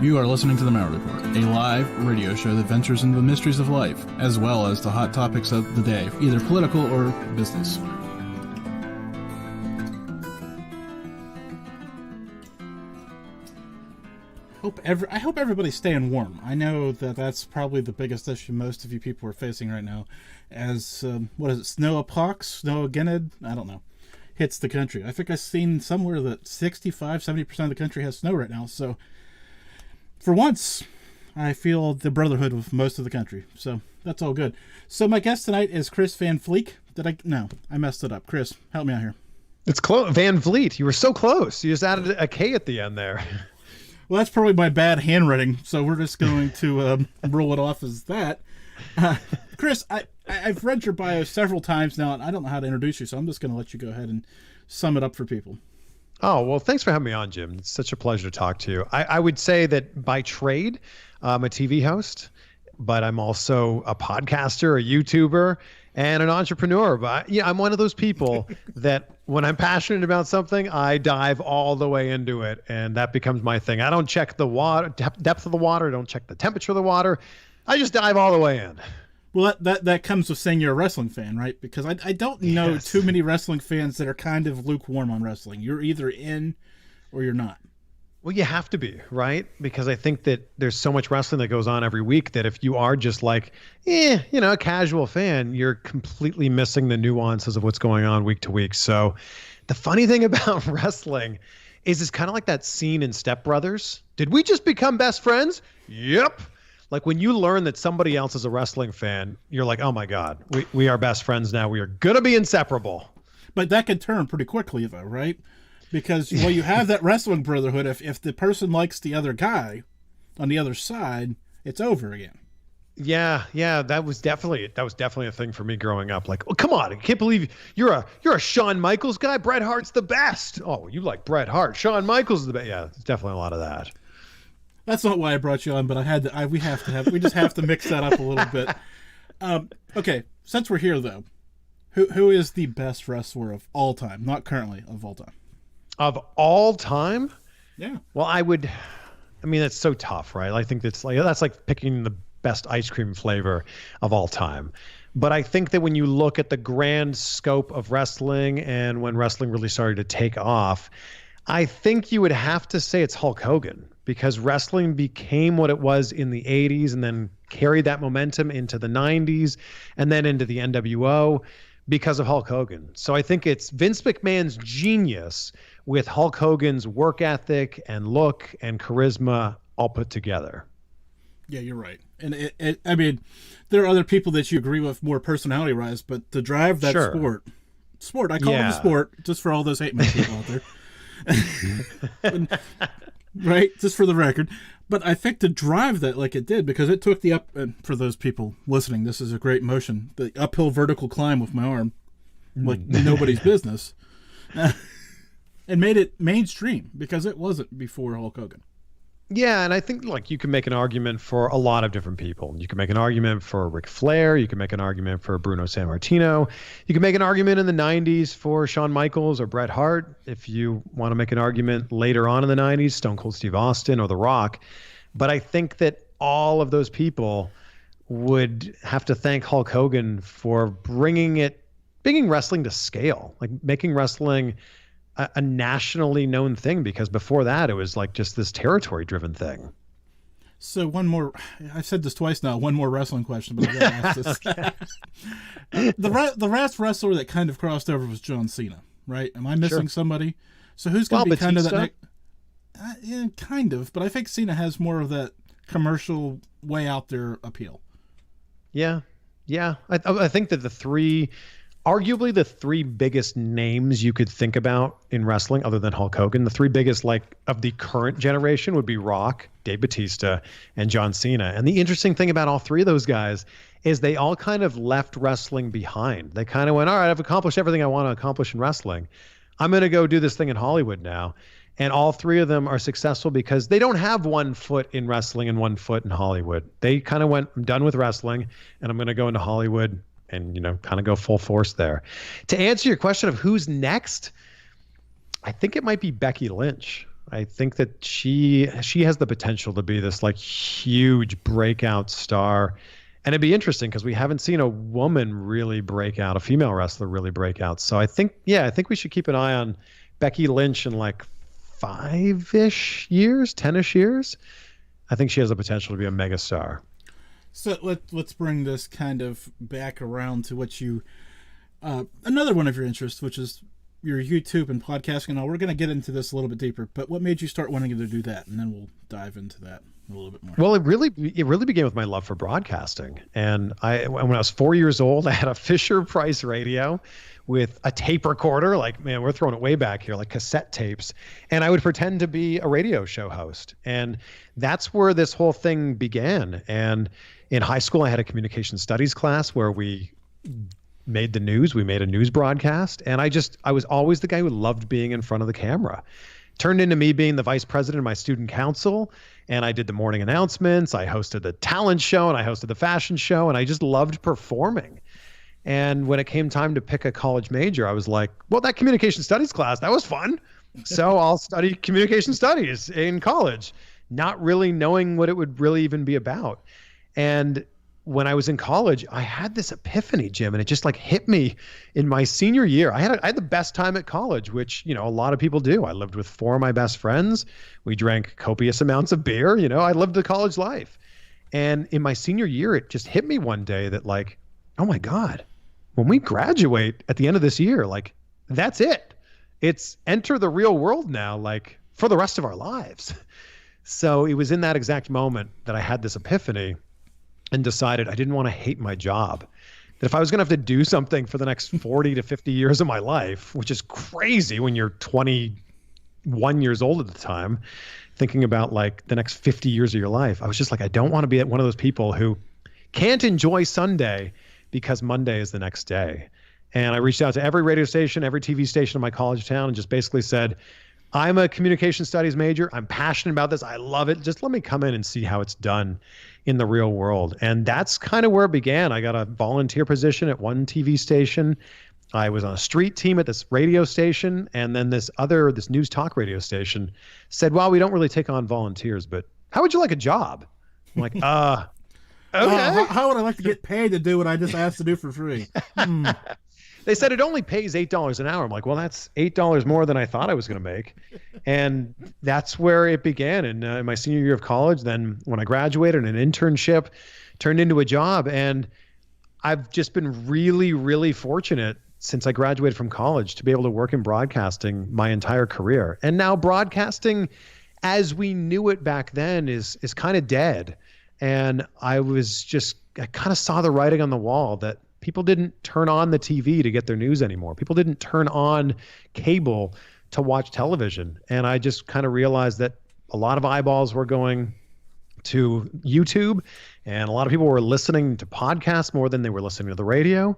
You are listening to the Malliard Report, a live radio show that ventures into the mysteries of life, as well as the hot topics of the day, either political or business. I hope everybody's staying warm. I know that that's probably the biggest issue most of you people are facing right now, as, snowgeddon? I don't know. Hits the country. I think I've seen somewhere that 65-70% of the country has snow right now, so for once, I feel the brotherhood with most of the country, so that's all good. So my guest tonight is Chris Van Vliet. No, I messed it up. Chris, help me out here. It's close. Van Vliet. You were so close. You just added a K at the end there. Well, that's probably my bad handwriting, so we're just going to roll it off as that. Chris, I've read your bio several times now, and I don't know how to introduce you, so I'm just going to let you go ahead and sum it up for people. Oh, well, thanks for having me on, Jim. It's such a pleasure to talk to you. I would say that by trade, I'm a TV host, but I'm also a podcaster, a YouTuber, and an entrepreneur. But yeah, I'm one of those people that when I'm passionate about something, I dive all the way into it, and that becomes my thing. I don't check the water depth of the water. I don't check the temperature of the water. I just dive all the way in. Well, that comes with saying you're a wrestling fan, right? Because I don't know too many wrestling fans that are kind of lukewarm on wrestling. You're either in or you're not. Well, you have to be, right? Because I think that there's so much wrestling that goes on every week that if you are just like, a casual fan, you're completely missing the nuances of what's going on week to week. So the funny thing about wrestling is it's kind of like that scene in Step Brothers. Did we just become best friends? Yep. Like when you learn that somebody else is a wrestling fan, you're like, oh my God, we are best friends now. We are going to be inseparable. But that could turn pretty quickly though, right? Because you have that wrestling brotherhood. If the person likes the other guy on the other side, it's over again. Yeah, that was definitely a thing for me growing up. Like, oh, come on, I can't believe you're a Shawn Michaels guy. Bret Hart's the best. Oh, you like Bret Hart. Shawn Michaels is the best. Yeah, there's definitely a lot of that. That's not why I brought you on, but we just have to mix that up a little bit. Okay, since we're here though, who is the best wrestler of all time? Not currently, of all time. Of all time? Yeah. Well, that's so tough, right? I think that's like picking the best ice cream flavor of all time. But I think that when you look at the grand scope of wrestling and when wrestling really started to take off, I think you would have to say it's Hulk Hogan, because wrestling became what it was in the 80s and then carried that momentum into the 90s and then into the NWO because of Hulk Hogan. So I think it's Vince McMahon's genius with Hulk Hogan's work ethic and look and charisma all put together. Yeah, you're right. And there are other people that you agree with more personality-wise, but to drive that sport, I call it a sport, just for all those hate people out there. Right, just for the record. But I think to drive that like it did, because it took and for those people listening, this is a great motion, the uphill vertical climb with my arm, like nobody's business, and made it mainstream, because it wasn't before Hulk Hogan. Yeah, and I think you can make an argument for a lot of different people. You can make an argument for Ric Flair. You can make an argument for Bruno Sammartino. You can make an argument in the 90s for Shawn Michaels or Bret Hart. If you want to make an argument later on in the 90s, Stone Cold Steve Austin or The Rock. But I think that all of those people would have to thank Hulk Hogan for bringing wrestling to scale, like making wrestling a nationally known thing, because before that it was like just this territory driven thing. So one more, I've said this twice now, one more wrestling question, but I gotta ask this. The last wrestler that kind of crossed over was John Cena, right? Am I missing somebody? So who's going to be kind of that yeah, kind of, but I think Cena has more of that commercial way out there appeal. Yeah. I think that arguably the three biggest names you could think about in wrestling other than Hulk Hogan, the three biggest of the current generation would be Rock, Dave Bautista, and John Cena. And the interesting thing about all three of those guys is they all kind of left wrestling behind. They kind of went, all right, I've accomplished everything I want to accomplish in wrestling. I'm going to go do this thing in Hollywood now. And all three of them are successful because they don't have one foot in wrestling and one foot in Hollywood. They kind of went, I'm done with wrestling and I'm going to go into Hollywood and, kind of go full force there. To answer your question of who's next, I think it might be Becky Lynch. I think that she has the potential to be this like huge breakout star. And it'd be interesting because we haven't seen a woman really break out, a female wrestler really break out. So I think we should keep an eye on Becky Lynch in like 5-ish years, 10-ish years. I think she has the potential to be a mega star. So let's bring this kind of back around to what you, another one of your interests, which is your YouTube and podcasting. Now we're going to get into this a little bit deeper, but what made you start wanting to do that? And then we'll dive into that a little bit more. Well, it really began with my love for broadcasting. And when I was 4 years old, I had a Fisher-Price radio with a tape recorder. Like, man, we're throwing it way back here, like cassette tapes. And I would pretend to be a radio show host. And that's where this whole thing began. And in high school, I had a communication studies class where we made the news. We made a news broadcast. And I was always the guy who loved being in front of the camera. Turned into me being the vice president of my student council. And I did the morning announcements. I hosted the talent show and I hosted the fashion show. And I just loved performing. And when it came time to pick a college major, I was like, well, that communication studies class, that was fun. So I'll study communication studies in college, not really knowing what it would really even be about. And when I was in college, I had this epiphany, Jim, and it just like hit me in my senior year. I had the best time at college, which, you know, a lot of people do. I lived with 4 of my best friends. We drank copious amounts of beer. You know, I lived the college life. And in my senior year, it just hit me one day that like, oh my God, when we graduate at the end of this year, like that's it. It's enter the real world now, like for the rest of our lives. So it was in that exact moment that I had this epiphany and decided I didn't want to hate my job. That if I was going to have to do something for the next 40 to 50 years of my life, which is crazy when you're 21 years old at the time, thinking about like the next 50 years of your life, I was just like, I don't want to be one of those people who can't enjoy Sunday because Monday is the next day. And I reached out to every radio station, every TV station in my college town and just basically said, I'm a communication studies major. I'm passionate about this. I love it. Just let me come in and see how it's done in the real world. And that's kind of where it began. I got a volunteer position at one TV station. I was on a street team at this radio station. And then this news talk radio station said, well, we don't really take on volunteers, but how would you like a job? I'm like, okay. How would I like to get paid to do what I just asked to do for free? They said it only pays $8 an hour. I'm like, well, that's $8 more than I thought I was going to make. And that's where it began in my senior year of college. Then when I graduated, an internship turned into a job. And I've just been really, really fortunate since I graduated from college to be able to work in broadcasting my entire career. And now broadcasting as we knew it back then is kind of dead. And I kind of saw the writing on the wall that people didn't turn on the TV to get their news anymore. People didn't turn on cable to watch television. And I just kind of realized that a lot of eyeballs were going to YouTube and a lot of people were listening to podcasts more than they were listening to the radio.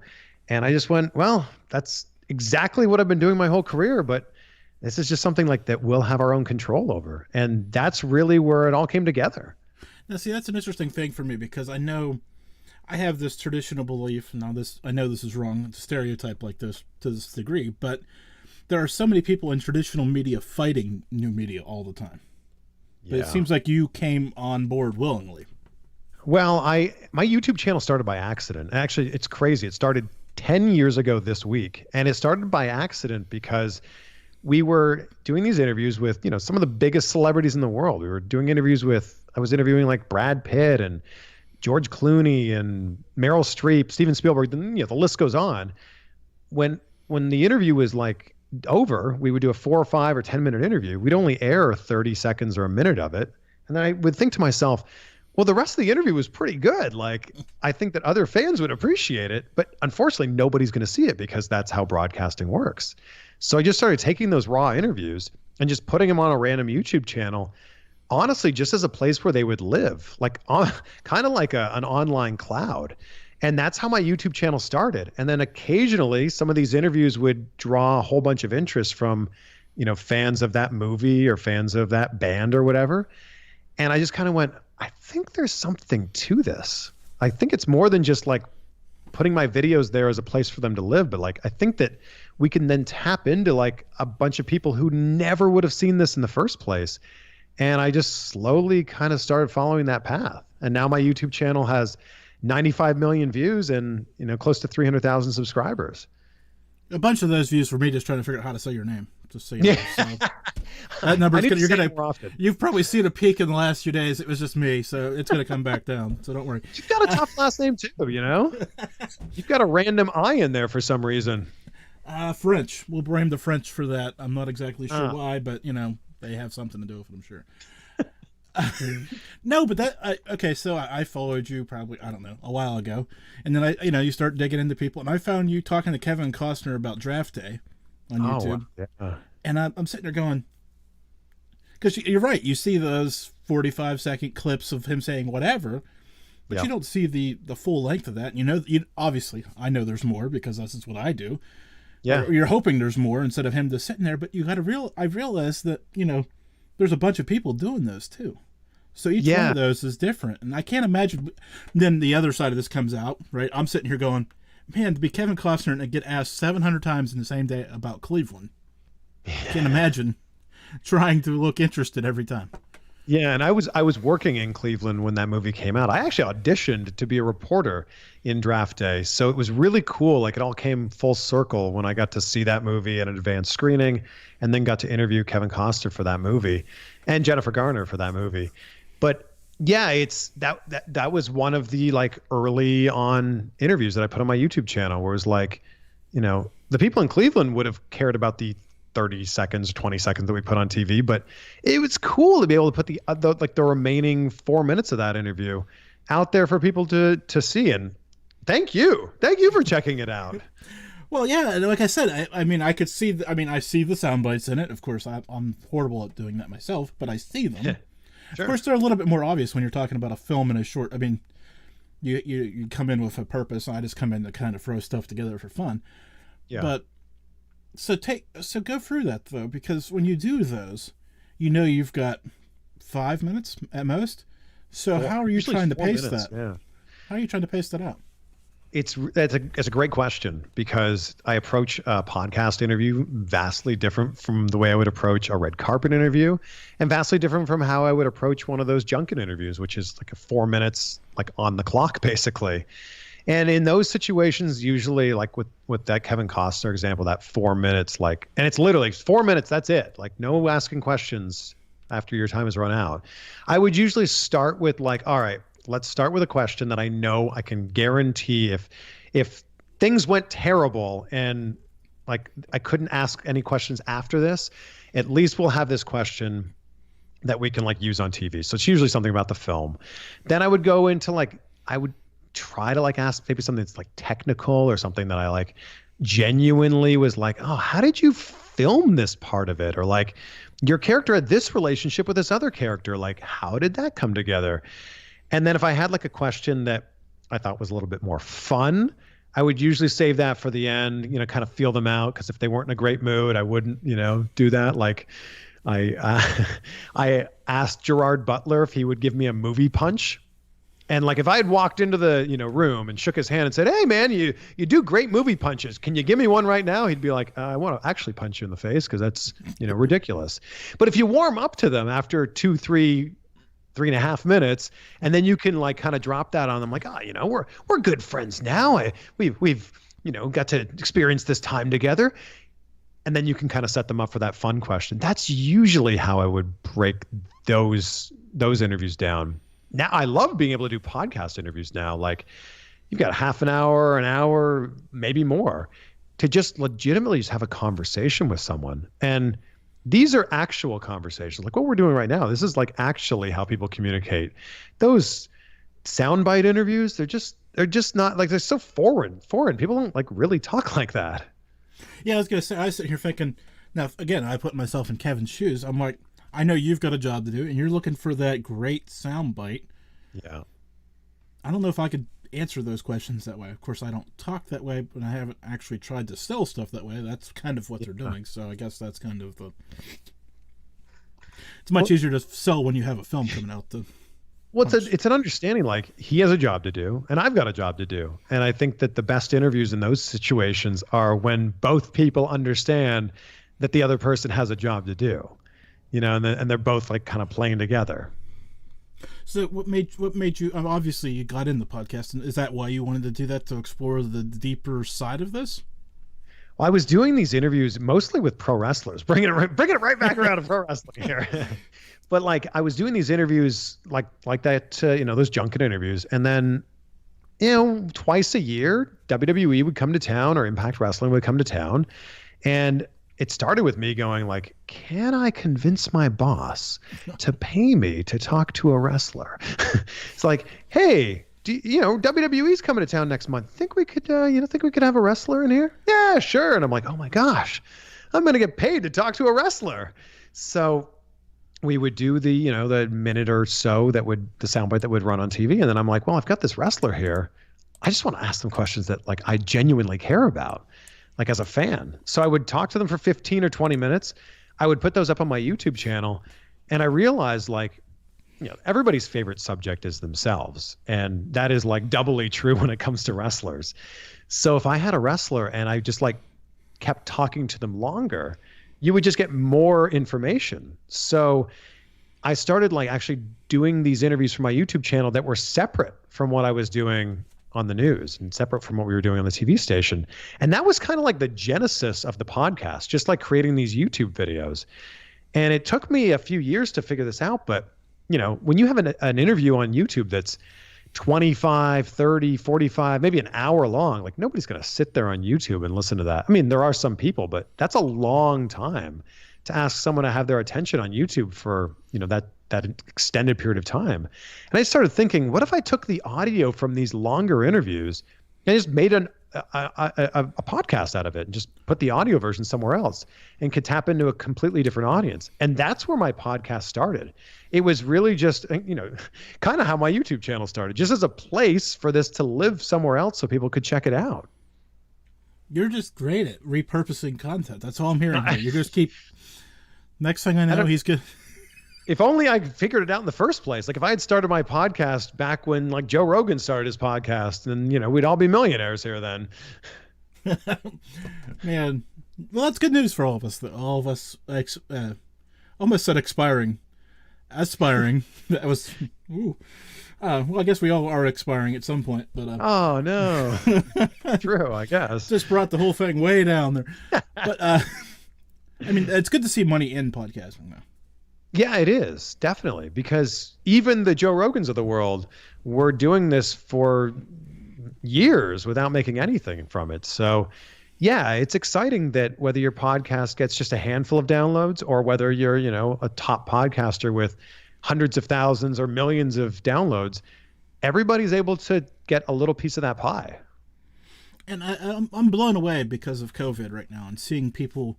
And I just went, well, that's exactly what I've been doing my whole career, but this is just something like that we'll have our own control over. And that's really where it all came together. Now, see, that's an interesting thing for me because I know I have this traditional belief. Now, I know this is wrong. It's a stereotype like this to this degree, but there are so many people in traditional media fighting new media all the time. But it seems like you came on board willingly. Well, my YouTube channel started by accident. Actually, it's crazy. It started 10 years ago this week, and it started by accident because we were doing these interviews with, you know, some of the biggest celebrities in the world. We were doing interviews I was interviewing like Brad Pitt and George Clooney and Meryl Streep, Steven Spielberg, you know, the list goes on. When the interview was like over, we would do a 4 or 5 or 10-minute interview. We'd only air 30 seconds or a minute of it. And then I would think to myself, well, the rest of the interview was pretty good. Like, I think that other fans would appreciate it, but unfortunately, nobody's going to see it because that's how broadcasting works. So I just started taking those raw interviews and just putting them on a random YouTube channel, honestly, just as a place where they would live, like kind of like an online cloud. And that's how my YouTube channel started. And then occasionally some of these interviews would draw a whole bunch of interest from, you know, fans of that movie or fans of that band or whatever. And I just kind of went, I think there's something to this. I think it's more than just like putting my videos there as a place for them to live, but like, I think that we can then tap into like a bunch of people who never would have seen this in the first place. And I just slowly kind of started following that path. And now my YouTube channel has 95 million views and, close to 300,000 subscribers. A bunch of those views for me just trying to figure out how to say your name. Just so you know. So that number's you've probably seen a peak in the last few days. It was just me, so it's gonna come back down. So don't worry. You've got a tough last name too, You've got a random I in there for some reason. French. We'll blame the French for that. I'm not exactly sure why, but they have something to do with it, I'm sure. No, but okay. So I followed you probably, I don't know, a while ago, and then you start digging into people, and I found you talking to Kevin Costner about Draft Day on YouTube, and I'm sitting there going, because you're right, you see those 45-second clips of him saying whatever, but you don't see the full length of that. You obviously I know there's more because that's just what I do. Yeah, you're hoping there's more instead of him just sitting there, but you got to I realized that there's a bunch of people doing those too. So each one of those is different. And I can't imagine then the other side of this comes out, right? I'm sitting here going, man, to be Kevin Costner and get asked 700 times in the same day about Cleveland. I can't imagine trying to look interested every time. Yeah, and I was working in Cleveland when that movie came out. I actually auditioned to be a reporter in Draft Day. So it was really cool. Like, it all came full circle when I got to see that movie at an advanced screening and then got to interview Kevin Costner for that movie and Jennifer Garner for that movie. But yeah, it's that was one of the like early on interviews that I put on my YouTube channel, where it was like, the people in Cleveland would have cared about the 30 seconds, 20 seconds that we put on TV, but it was cool to be able to put the remaining 4 minutes of that interview out there for people to see. And thank you for checking it out. Well, yeah, like I said, I could see, I see the sound bites in it. Of course, I'm horrible at doing that myself, but I see them. Sure. Of course, they're a little bit more obvious when you're talking about a film and a short. You come in with a purpose. I just come in to kind of throw stuff together for fun. Yeah. But so go through that though, because when you do those, you've got 5 minutes at most. So how are you trying to pace that? Yeah. How are you trying to pace that out? It's a great question, because I approach a podcast interview vastly different from the way I would approach a red carpet interview, and vastly different from how I would approach one of those junket interviews, which is like 4 minutes, like on the clock basically. And in those situations, usually like with that Kevin Costner example, that 4 minutes, and it's literally 4 minutes, that's it. Like, no asking questions after your time has run out. I would usually start with all right, let's start with a question that I know I can guarantee if things went terrible and like I couldn't ask any questions after this, at least we'll have this question that we can use on TV. So it's usually something about the film. Then I would go into I would try to ask maybe something that's technical, or something that I genuinely was oh, how did you film this part of it? Or your character had this relationship with this other character. How did that come together? And then if I had a question that I thought was a little bit more fun, I would usually save that for the end, kind of feel them out. Because if they weren't in a great mood, I wouldn't, do that. I asked Gerard Butler if he would give me a movie punch. And if I had walked into the room and shook his hand and said, "Hey man, you do great movie punches. Can you give me one right now?" He'd be like, "I want to actually punch you in the face because that's ridiculous." But if you warm up to them after 3.5 minutes, and then you can kind of drop that on them, we're good friends now. We've got to experience this time together, and then you can kind of set them up for that fun question. That's usually how I would break those interviews down. Now I love being able to do podcast interviews now. You've got half an hour, maybe more, to just legitimately just have a conversation with someone. And these are actual conversations, like what we're doing right now. This is actually how people communicate. Those soundbite interviews, they're just not they're so foreign. People don't really talk like that. Yeah, I was gonna say, I was sitting here thinking, now again, I put myself in Kevin's shoes. I'm like, I know you've got a job to do, and you're looking for that great soundbite. Yeah. I don't know if I could answer those questions that way. Of course, I don't talk that way, but I haven't actually tried to sell stuff that way. That's kind of what they're doing. So I guess that's kind of it's much easier to sell when you have a film coming out. Well, it's an understanding, like he has a job to do and I've got a job to do. And I think that the best interviews in those situations are when both people understand that the other person has a job to do, and they're both like kind of playing together. So what made you, obviously you got in the podcast, and is that why you wanted to do that, to explore the deeper side of this? Well, I was doing these interviews mostly with pro wrestlers, bringing it right back around to pro wrestling here. But like I was doing these interviews like that, those junket interviews. And then, twice a year, WWE would come to town or Impact Wrestling would come to town. And it started with me going like, can I convince my boss to pay me to talk to a wrestler? It's like, hey, WWE's coming to town next month. Think we could have a wrestler in here? Yeah, sure. And I'm like, oh my gosh, I'm going to get paid to talk to a wrestler. So we would do the minute or so the soundbite that would run on TV. And then I'm like, well, I've got this wrestler here. I just want to ask them questions that like I genuinely care about, like as a fan. So I would talk to them for 15 or 20 minutes. I would put those up on my YouTube channel. And I realized like, everybody's favorite subject is themselves. And that is like doubly true when it comes to wrestlers. So if I had a wrestler and I just like kept talking to them longer, you would just get more information. So I started like actually doing these interviews for my YouTube channel that were separate from what I was doing on the news and separate from what we were doing on the TV station. And that was kind of like the genesis of the podcast, just like creating these YouTube videos. And it took me a few years to figure this out. But, when you have an interview on YouTube that's 25, 30, 45, maybe an hour long, like nobody's going to sit there on YouTube and listen to that. I mean, there are some people, but that's a long time to ask someone to have their attention on YouTube for, that extended period of time. And I started thinking, what if I took the audio from these longer interviews and just made a podcast out of it and just put the audio version somewhere else and could tap into a completely different audience. And that's where my podcast started. It was really just, kind of how my YouTube channel started, just as a place for this to live somewhere else so people could check it out. You're just great at repurposing content. That's all I'm hearing. You just keep, next thing I know, he's good. If only I figured it out in the first place. Like if I had started my podcast back when like Joe Rogan started his podcast, then, we'd all be millionaires here then. Man, well, that's good news for all of us. That all of us, almost said aspiring. That was, ooh. Well, I guess we all are expiring at some point. But oh no, true. I guess just brought the whole thing way down there. But I mean, it's good to see money in podcasting now. Yeah, it is, definitely, because even the Joe Rogans of the world were doing this for years without making anything from it. So, yeah, it's exciting that whether your podcast gets just a handful of downloads or whether you're, a top podcaster with hundreds of thousands or millions of downloads, everybody's able to get a little piece of that pie. And I'm blown away because of COVID right now and seeing people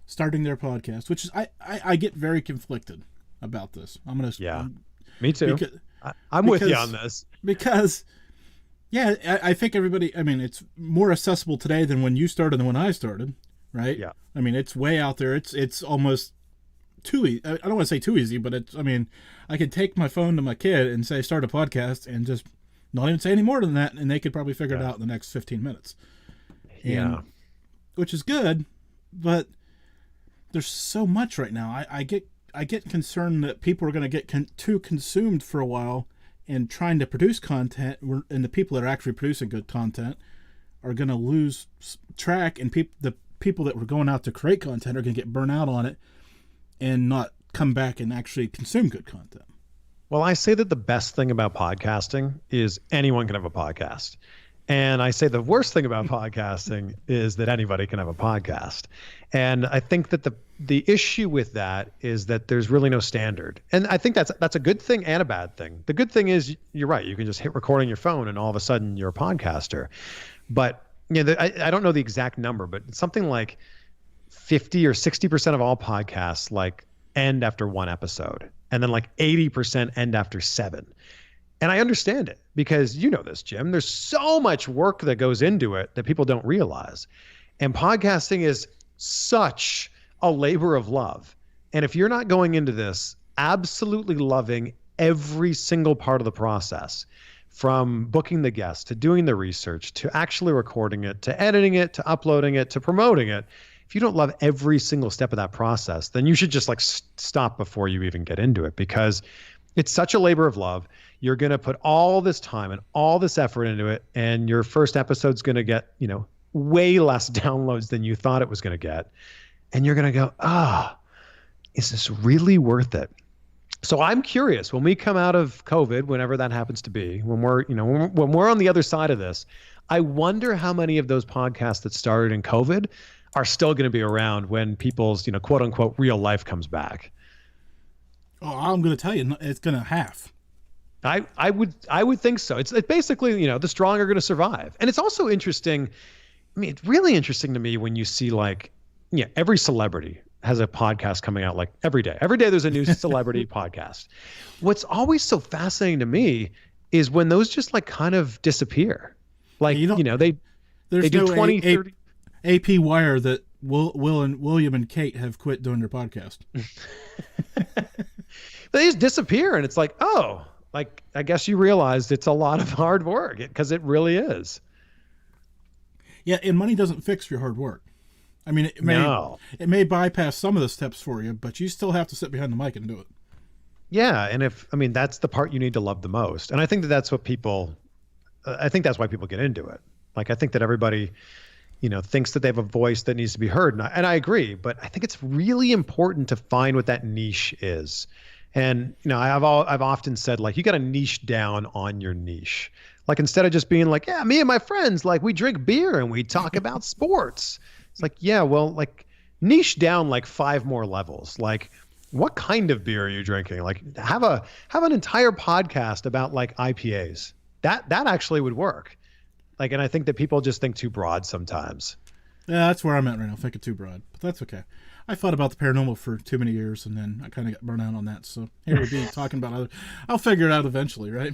starting their podcast, which is I get very conflicted about this. Me too. I'm with you on this because I think everybody. I mean, it's more accessible today than when you started and when I started, right? Yeah. I mean, it's way out there. It's almost too easy. I don't want to say too easy, but it's. I mean, I could take my phone to my kid and say start a podcast and just not even say any more than that, and they could probably figure it out in the next 15 minutes. Which is good, but there's so much right now. I get concerned that people are going to get too consumed for a while in trying to produce content, and the people that are actually producing good content are going to lose track, and the people that were going out to create content are going to get burnt out on it and not come back and actually consume good content. Well, I say that the best thing about podcasting is anyone can have a podcast. And I say the worst thing about podcasting is that anybody can have a podcast. And I think that the issue with that is that there's really no standard. And I think that's a good thing and a bad thing. The good thing is you're right. You can just hit record on your phone and all of a sudden you're a podcaster. But I don't know the exact number, but it's something like 50 or 60% of all podcasts like end after one episode. And then like 80% end after 7. And I understand it because you know this, Jim. There's so much work that goes into it that people don't realize. And podcasting is such a labor of love. And if you're not going into this absolutely loving every single part of the process, from booking the guests to doing the research to actually recording it to editing it to uploading it to promoting it, if you don't love every single step of that process, then you should just like stop before you even get into it, because it's such a labor of love. You're going to put all this time and all this effort into it, and your first episode's going to get, way less downloads than you thought it was going to get. And you're going to go, is this really worth it? So I'm curious, when we come out of COVID, whenever that happens to be, when we're on the other side of this, I wonder how many of those podcasts that started in COVID are still going to be around when people's, quote unquote, real life comes back. Oh, I'm going to tell you, it's going to half. I would think so. It's basically, the strong are going to survive. And it's also interesting. I mean, it's really interesting to me when you see every celebrity has a podcast coming out like every day. Every day there's a new celebrity podcast. What's always so fascinating to me is when those just kind of disappear. They do no 20, 30. AP Wire that William and Kate have quit doing their podcast. They just disappear, and it's I guess you realized it's a lot of hard work, because it really is. Yeah, and money doesn't fix your hard work. I mean, it may bypass some of the steps for you, but you still have to sit behind the mic and do it. Yeah, and that's the part you need to love the most. And I think that's what I think that's why people get into it. I think that everybody, thinks that they have a voice that needs to be heard. And I agree, but I think it's really important to find what that niche is. And, I've often said, you got to niche down on your niche. Instead of just being me and my friends, we drink beer and we talk about sports. It's niche down 5 more levels. What kind of beer are you drinking? Have an entire podcast about IPAs. That actually would work. And I think that people just think too broad sometimes. Yeah, that's where I'm at right now, thinking too broad. But that's okay. I thought about the paranormal for too many years, and then I kind of got burned out on that. So here we be talking about I'll figure it out eventually, right?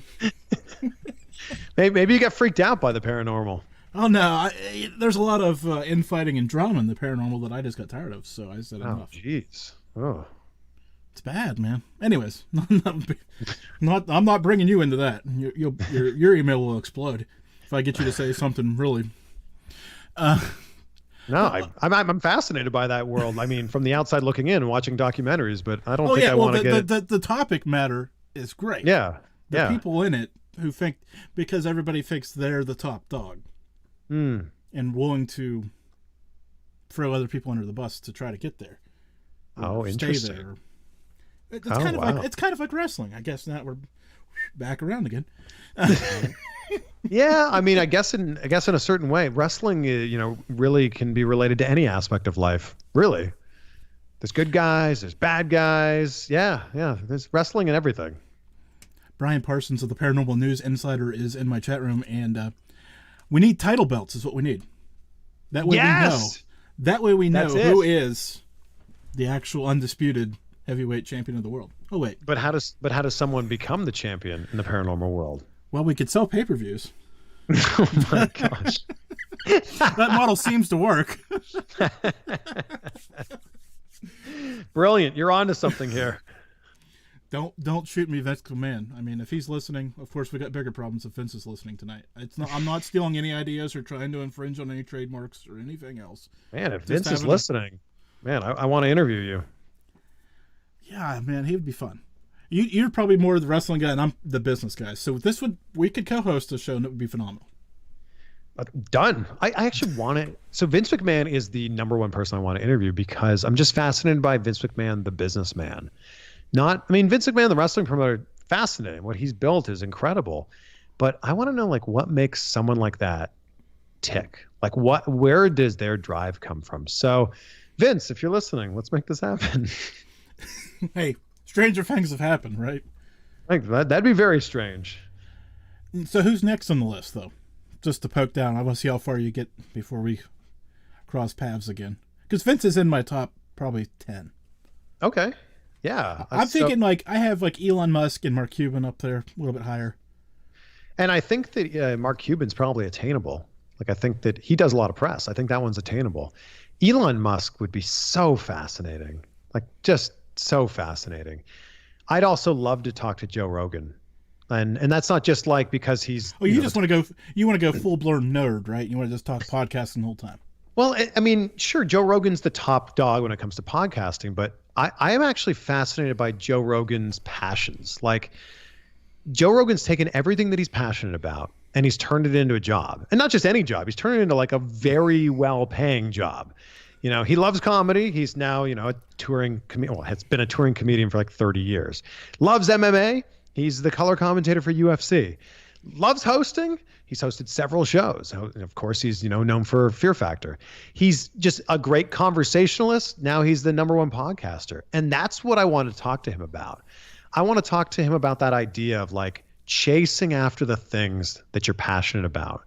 Maybe you got freaked out by the paranormal. Oh, no. There's a lot of infighting and drama in the paranormal that I just got tired of, so I said enough. Oh, jeez. Oh. It's bad, man. Anyways, I'm not bringing you into that. Your email will explode if I get you to say something really... No, I'm fascinated by that world. I mean, from the outside looking in and watching documentaries, but I don't think I want to get it. The topic matter is great. Yeah. The people in it who think, because everybody thinks they're the top dog and willing to throw other people under the bus to try to get there. Oh, interesting. There. It's kind of like wrestling. I guess now we're back around again. Yeah, I mean, I guess in a certain way, wrestling, really can be related to any aspect of life. Really, there's good guys, there's bad guys. Yeah, there's wrestling and everything. Brian Parsons of the Paranormal News Insider is in my chat room, and we need title belts. Is what we need. That way we know. That way we know who is the actual undisputed heavyweight champion of the world. Oh wait, but how does someone become the champion in the paranormal world? Well, we could sell pay-per-views. Oh my gosh. That model seems to work. Brilliant. You're onto something here. Don't shoot me, Vince McMahon. I mean, if he's listening, of course we got bigger problems if Vince is listening tonight. I'm not stealing any ideas or trying to infringe on any trademarks or anything else. Man, if Vince is listening, man, I want to interview you. Yeah, man, he would be fun. You're probably more the wrestling guy, and I'm the business guy. So we could co-host a show, and it would be phenomenal. Done. I actually want it. So Vince McMahon is the number one person I want to interview, because I'm just fascinated by Vince McMahon, the businessman. Vince McMahon, the wrestling promoter, fascinating. What he's built is incredible. But I want to know, what makes someone like that tick? Where does their drive come from? So, Vince, if you're listening, let's make this happen. Hey, stranger things have happened, right? That'd be very strange. So who's next on the list, though? Just to poke down. I want to see how far you get before we cross paths again. Because Vince is in my top probably 10. Okay. Yeah. I'm thinking I have Elon Musk and Mark Cuban up there a little bit higher. And I think that Mark Cuban's probably attainable. I think that he does a lot of press. I think that one's attainable. Elon Musk would be so fascinating. Just so fascinating. I'd also love to talk to Joe Rogan. And that's not just like because he's. Oh, you just want to go full blown nerd, right? You want to just talk podcasting the whole time. Well, I mean, sure, Joe Rogan's the top dog when it comes to podcasting, but I am actually fascinated by Joe Rogan's passions. Like, Joe Rogan's taken everything that he's passionate about and he's turned it into a job. And not just any job. He's turned it into like a very well-paying job. You know, he loves comedy. He's now, a touring comedian. Well, has been a touring comedian for like 30 years. Loves MMA. He's the color commentator for UFC. Loves hosting. He's hosted several shows. Of course, he's, known for Fear Factor. He's just a great conversationalist. Now he's the #1 podcaster. And that's what I want to talk to him about. I want to talk to him about that idea of like chasing after the things that you're passionate about.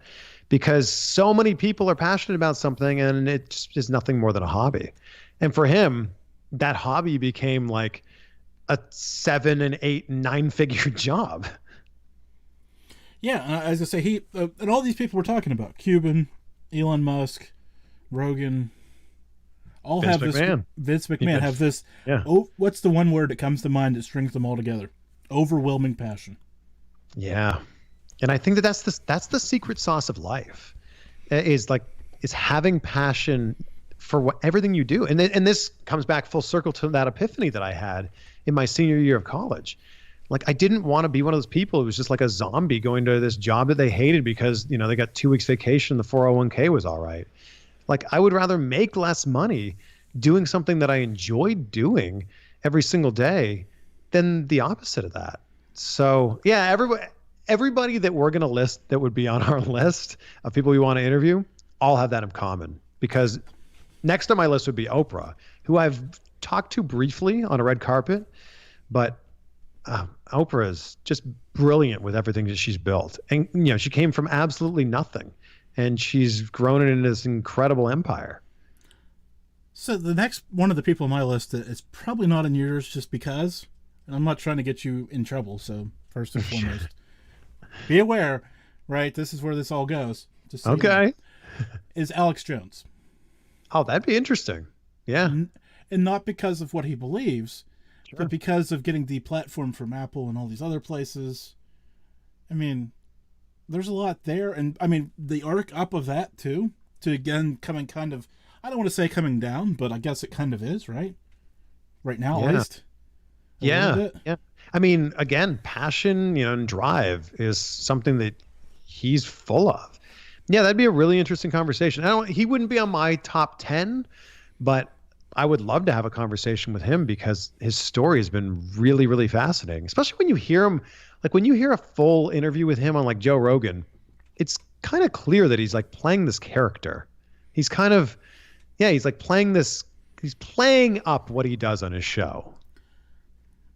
Because so many people are passionate about something and it just is nothing more than a hobby. And for him, that hobby became like a 7 and 8 and 9-figure job. Yeah, as I say, he and all these people we're talking about, Cuban, Elon Musk, Rogan, all Vince have McMahon. this. Vince McMahon have this. Yeah. Oh, what's the one word that comes to mind that strings them all together? Overwhelming passion. Yeah. And I think that's the secret sauce of life, is having passion for everything you do. And this comes back full circle to that epiphany that I had in my senior year of college. Like, I didn't want to be one of those people who was just like a zombie going to this job that they hated because, they got 2 weeks vacation, the 401k was all right. Like, I would rather make less money doing something that I enjoyed doing every single day than the opposite of that. So yeah, everybody that we're going to list that would be on our list of people we want to interview all have that in common, because next on my list would be Oprah, who I've talked to briefly on a red carpet, but Oprah is just brilliant with everything that she's built. And, she came from absolutely nothing and she's grown it into this incredible empire. So the next one of the people on my list is probably not in yours just because, and I'm not trying to get you in trouble. So first and foremost, be aware, right? This is where this all goes. Just so okay. Is Alex Jones. Oh, that'd be interesting. Yeah. And not because of what he believes, Sure. but because of getting deplatformed from Apple and all these other places. I mean, there's a lot there. And I mean, the arc up of that too, to again coming kind of, I don't want to say coming down, but I guess it kind of is, right? Right now, Yeah. at least. Yeah. I mean, again, passion, and drive is something that he's full of. Yeah, that'd be a really interesting conversation. He wouldn't be on my top 10, but I would love to have a conversation with him because his story has been really, really fascinating, especially when you hear him, like when you hear a full interview with him on like Joe Rogan, it's kind of clear that he's like playing this character. He's kind of, he's like he's playing up what he does on his show.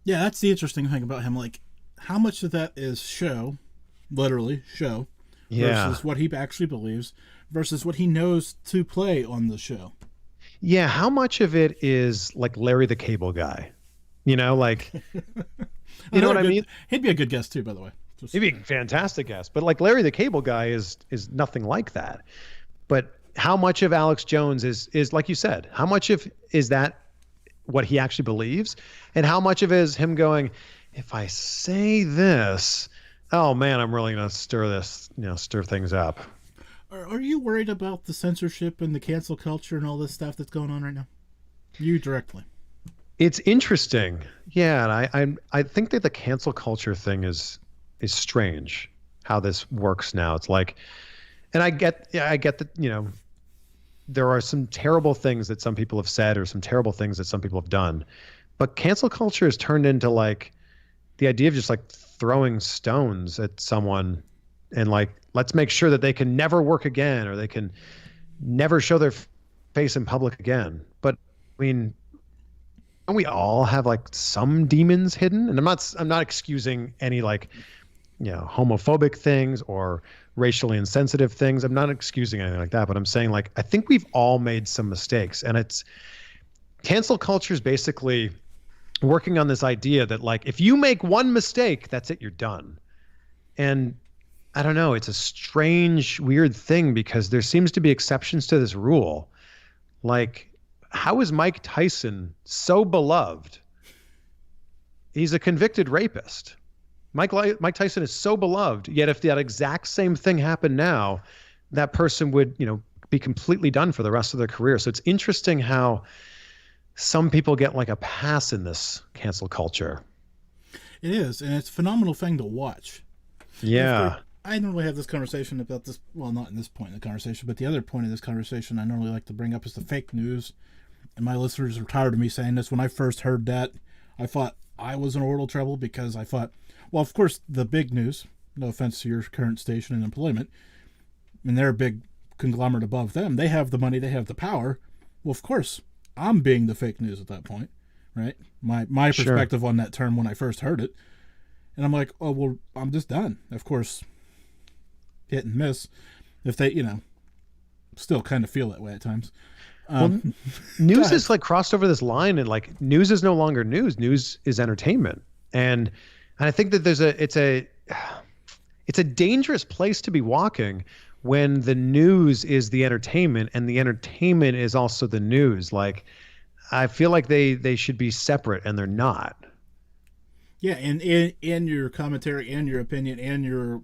Yeah, that's the interesting thing about him. Like, how much of that is show, literally show, versus what he actually believes, versus what he knows to play on the show. Yeah, how much of it is like Larry the Cable Guy? Like, you know what I mean? He'd be a good guest too, by the way. He'd be a fantastic guest. But like Larry the Cable Guy is nothing like that. But how much of Alex Jones is like you said, how much is that what he actually believes? And how much of it is him going, if I say this, oh man, I'm really going to stir things up. Are you worried about the censorship and the cancel culture and all this stuff that's going on right now? You directly. It's interesting. Yeah. And I think that the cancel culture thing is strange how this works now. It's like, and I get that, there are some terrible things that some people have said or some terrible things that some people have done, but cancel culture has turned into like the idea of just like throwing stones at someone and like, let's make sure that they can never work again or they can never show their face in public again. But I mean, don't we all have like some demons hidden? And I'm not excusing any like, homophobic things or racially insensitive things. I'm not excusing anything like that, but I'm saying like, I think we've all made some mistakes, and cancel culture is basically working on this idea that like, if you make one mistake, that's it, you're done. And I don't know, it's a strange, weird thing because there seems to be exceptions to this rule. Like, how is Mike Tyson so beloved he's a convicted rapist. Mike Tyson is so beloved, yet if that exact same thing happened now, that person would, be completely done for the rest of their career. So it's interesting how some people get like a pass in this cancel culture. It is, and it's a phenomenal thing to watch. Yeah. I normally have this conversation about this, well, not in this point in the conversation, but the other point of this conversation I normally like to bring up is the fake news. And my listeners are tired of me saying this. When I first heard that, I thought I was in a world of trouble because I thought, well, of course, the big news, no offense to your current station and employment, and they're a big conglomerate above them. They have the money, they have the power. Well, of course, I'm being the fake news at that point, right? My perspective on that term when I first heard it. And I'm like, oh, well, I'm just done. Of course, hit and miss. If they, still kind of feel that way at times. News is like crossed over this line, and like news is no longer news. News is entertainment. And I think that it's a dangerous place to be walking when the news is the entertainment and the entertainment is also the news. Like, I feel like they should be separate, and they're not. Yeah, and in your commentary and your opinion and your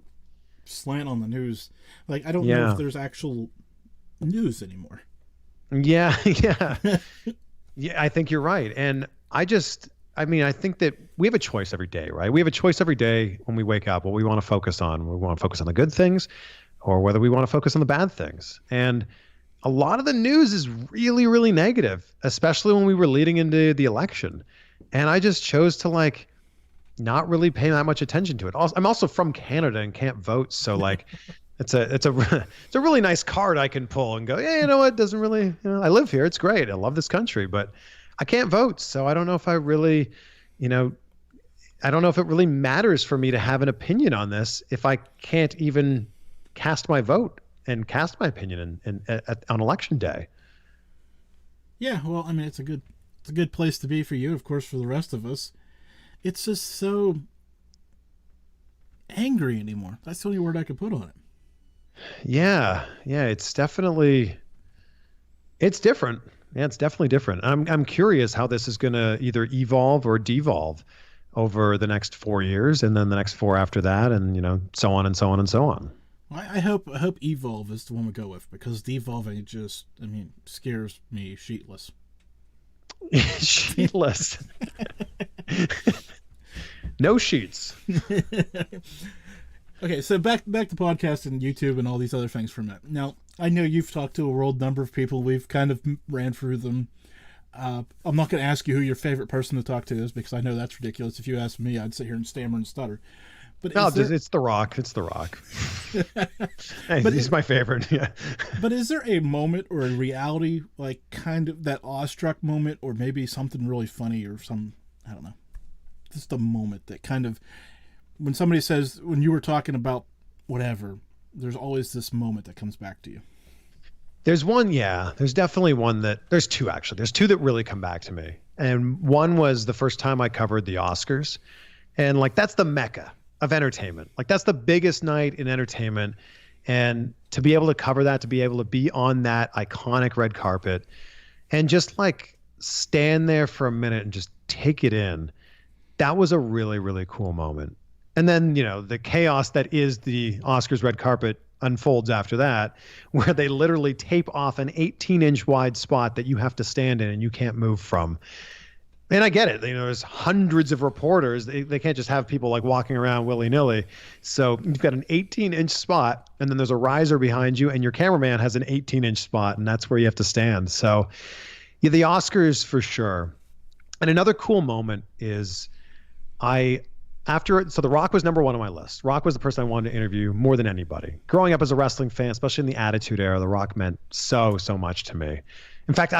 slant on the news, like, I don't know if there's actual news anymore. Yeah. Yeah, I think you're right. And I think that we have a choice every day, right? We have a choice every day when we wake up what we want to focus on. We want to focus on the good things or whether we want to focus on the bad things. And a lot of the news is really, really negative, especially when we were leading into the election. And I just chose to not really pay that much attention to it. I'm also from Canada and can't vote. So it's a really nice card I can pull and go, yeah, you know what? Doesn't really, I live here. It's great. I love this country, but I can't vote. So I don't know if I really, I don't know if it really matters for me to have an opinion on this if I can't even cast my vote and cast my opinion on election day. Yeah, well, I mean, it's a good place to be for you. Of course, for the rest of us, it's just so angry anymore. That's the only word I could put on it. Yeah, it's definitely, it's different. Yeah, it's definitely different. I'm curious how this is going to either evolve or devolve over the next 4 years, and then the next 4 after that, and so on and so on and so on. I hope evolve is the one we go with, because devolving just, scares me sheetless. Sheetless. No sheets. Okay, so back to podcast and YouTube and all these other things for a minute. Now, I know you've talked to a world number of people. We've kind of ran through them. I'm not going to ask you who your favorite person to talk to is, because I know that's ridiculous. If you asked me, I'd sit here and stammer and stutter. But it's The Rock. It's The Rock. But he's my favorite. Yeah. But is there a moment or a reality, like kind of that awestruck moment, or maybe something really funny, or I don't know, just a moment that kind of, when somebody says, when you were talking about whatever, there's always this moment that comes back to you? There's one, yeah. There's definitely one there's two actually. There's two that really come back to me. And one was the first time I covered the Oscars. And that's the mecca of entertainment. That's the biggest night in entertainment. And to be able to cover that, to be able to be on that iconic red carpet and just stand there for a minute and just take it in, that was a really, really cool moment. And then, the chaos that is the Oscars red carpet unfolds after that, where they literally tape off an 18-inch wide spot that you have to stand in and you can't move from. And I get it. There's hundreds of reporters. They can't just have people walking around willy-nilly. So you've got an 18-inch spot, and then there's a riser behind you, and your cameraman has an 18-inch spot, and that's where you have to stand. So yeah, the Oscars for sure. And another cool moment is so The Rock was number one on my list. Rock was the person I wanted to interview more than anybody. Growing up as a wrestling fan, especially in the Attitude Era, The Rock meant so much to me. In fact,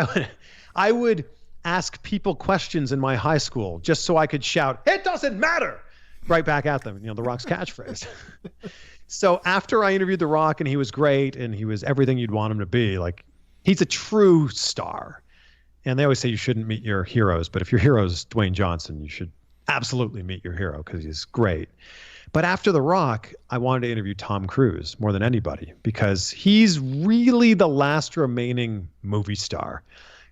I would ask people questions in my high school just so I could shout, "It doesn't matter," right back at them. The Rock's catchphrase. So after I interviewed The Rock, and he was great, and he was everything you'd want him to be, he's a true star. And they always say you shouldn't meet your heroes, but if your hero is Dwayne Johnson, you should absolutely meet your hero because he's great. But after The Rock, I wanted to interview Tom Cruise more than anybody, because he's really the last remaining movie star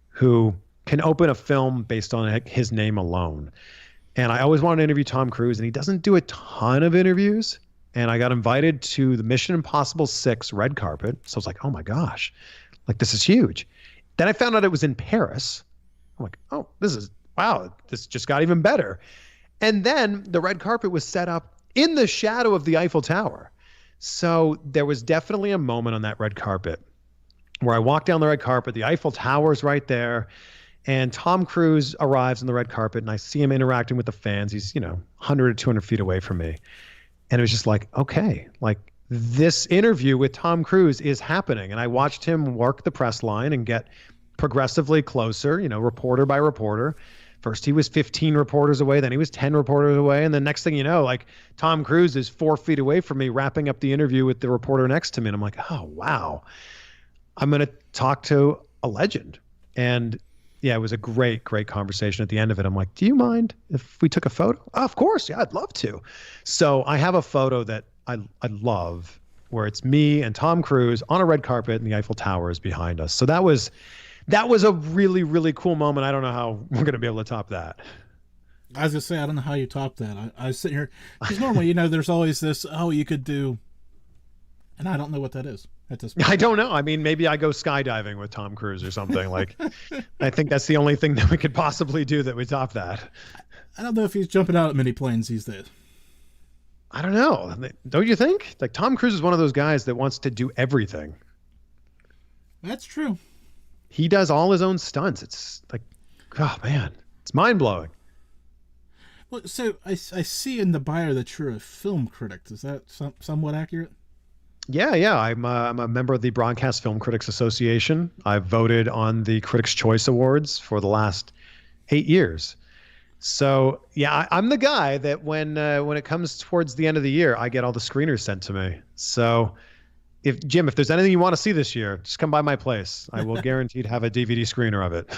who can open a film based on his name alone. And I always wanted to interview Tom Cruise, and he doesn't do a ton of interviews. And I got invited to the Mission Impossible 6 red carpet. So I was like, oh my gosh, like this is huge. Then I found out it was in Paris. I'm like, oh, wow, this just got even better. And then the red carpet was set up in the shadow of the Eiffel Tower. So there was definitely a moment on that red carpet where I walked down the red carpet, the Eiffel Tower's right there, and Tom Cruise arrives on the red carpet, and I see him interacting with the fans. He's, 100 or 200 feet away from me. And it was just like, okay, like this interview with Tom Cruise is happening. And I watched him work the press line and get progressively closer, reporter by reporter. First he was 15 reporters away, then he was 10 reporters away. And the next thing you know, like Tom Cruise is 4 feet away from me wrapping up the interview with the reporter next to me. And I'm like, oh, wow, I'm going to talk to a legend. And yeah, it was a great, great conversation at the end of it. I'm like, do you mind if we took a photo? Oh, of course. Yeah, I'd love to. So I have a photo that I love where it's me and Tom Cruise on a red carpet and the Eiffel Tower is behind us. So that was a really, really cool moment. I don't know how we're going to be able to top that. I was going to say, I don't know how you top that. I was sitting here, because normally, there's always this, you could do, and I don't know what that is at this point. I don't know. I mean, maybe I go skydiving with Tom Cruise or something. Like, I think that's the only thing that we could possibly do that would top that. I don't know if he's jumping out of many planes these days. I don't know. Don't you think? Like, Tom Cruise is one of those guys that wants to do everything. That's true. He does all his own stunts. It's like, oh man, it's mind blowing. Well, so I see in the bio that you're a film critic. Is that somewhat accurate? Yeah. I'm a member of the Broadcast Film Critics Association. I've voted on the Critics' Choice Awards for the last 8 years. So yeah, I'm the guy that when it comes towards the end of the year, I get all the screeners sent to me. So if there's anything you want to see this year, just come by my place. I will guaranteed have a DVD screener of it.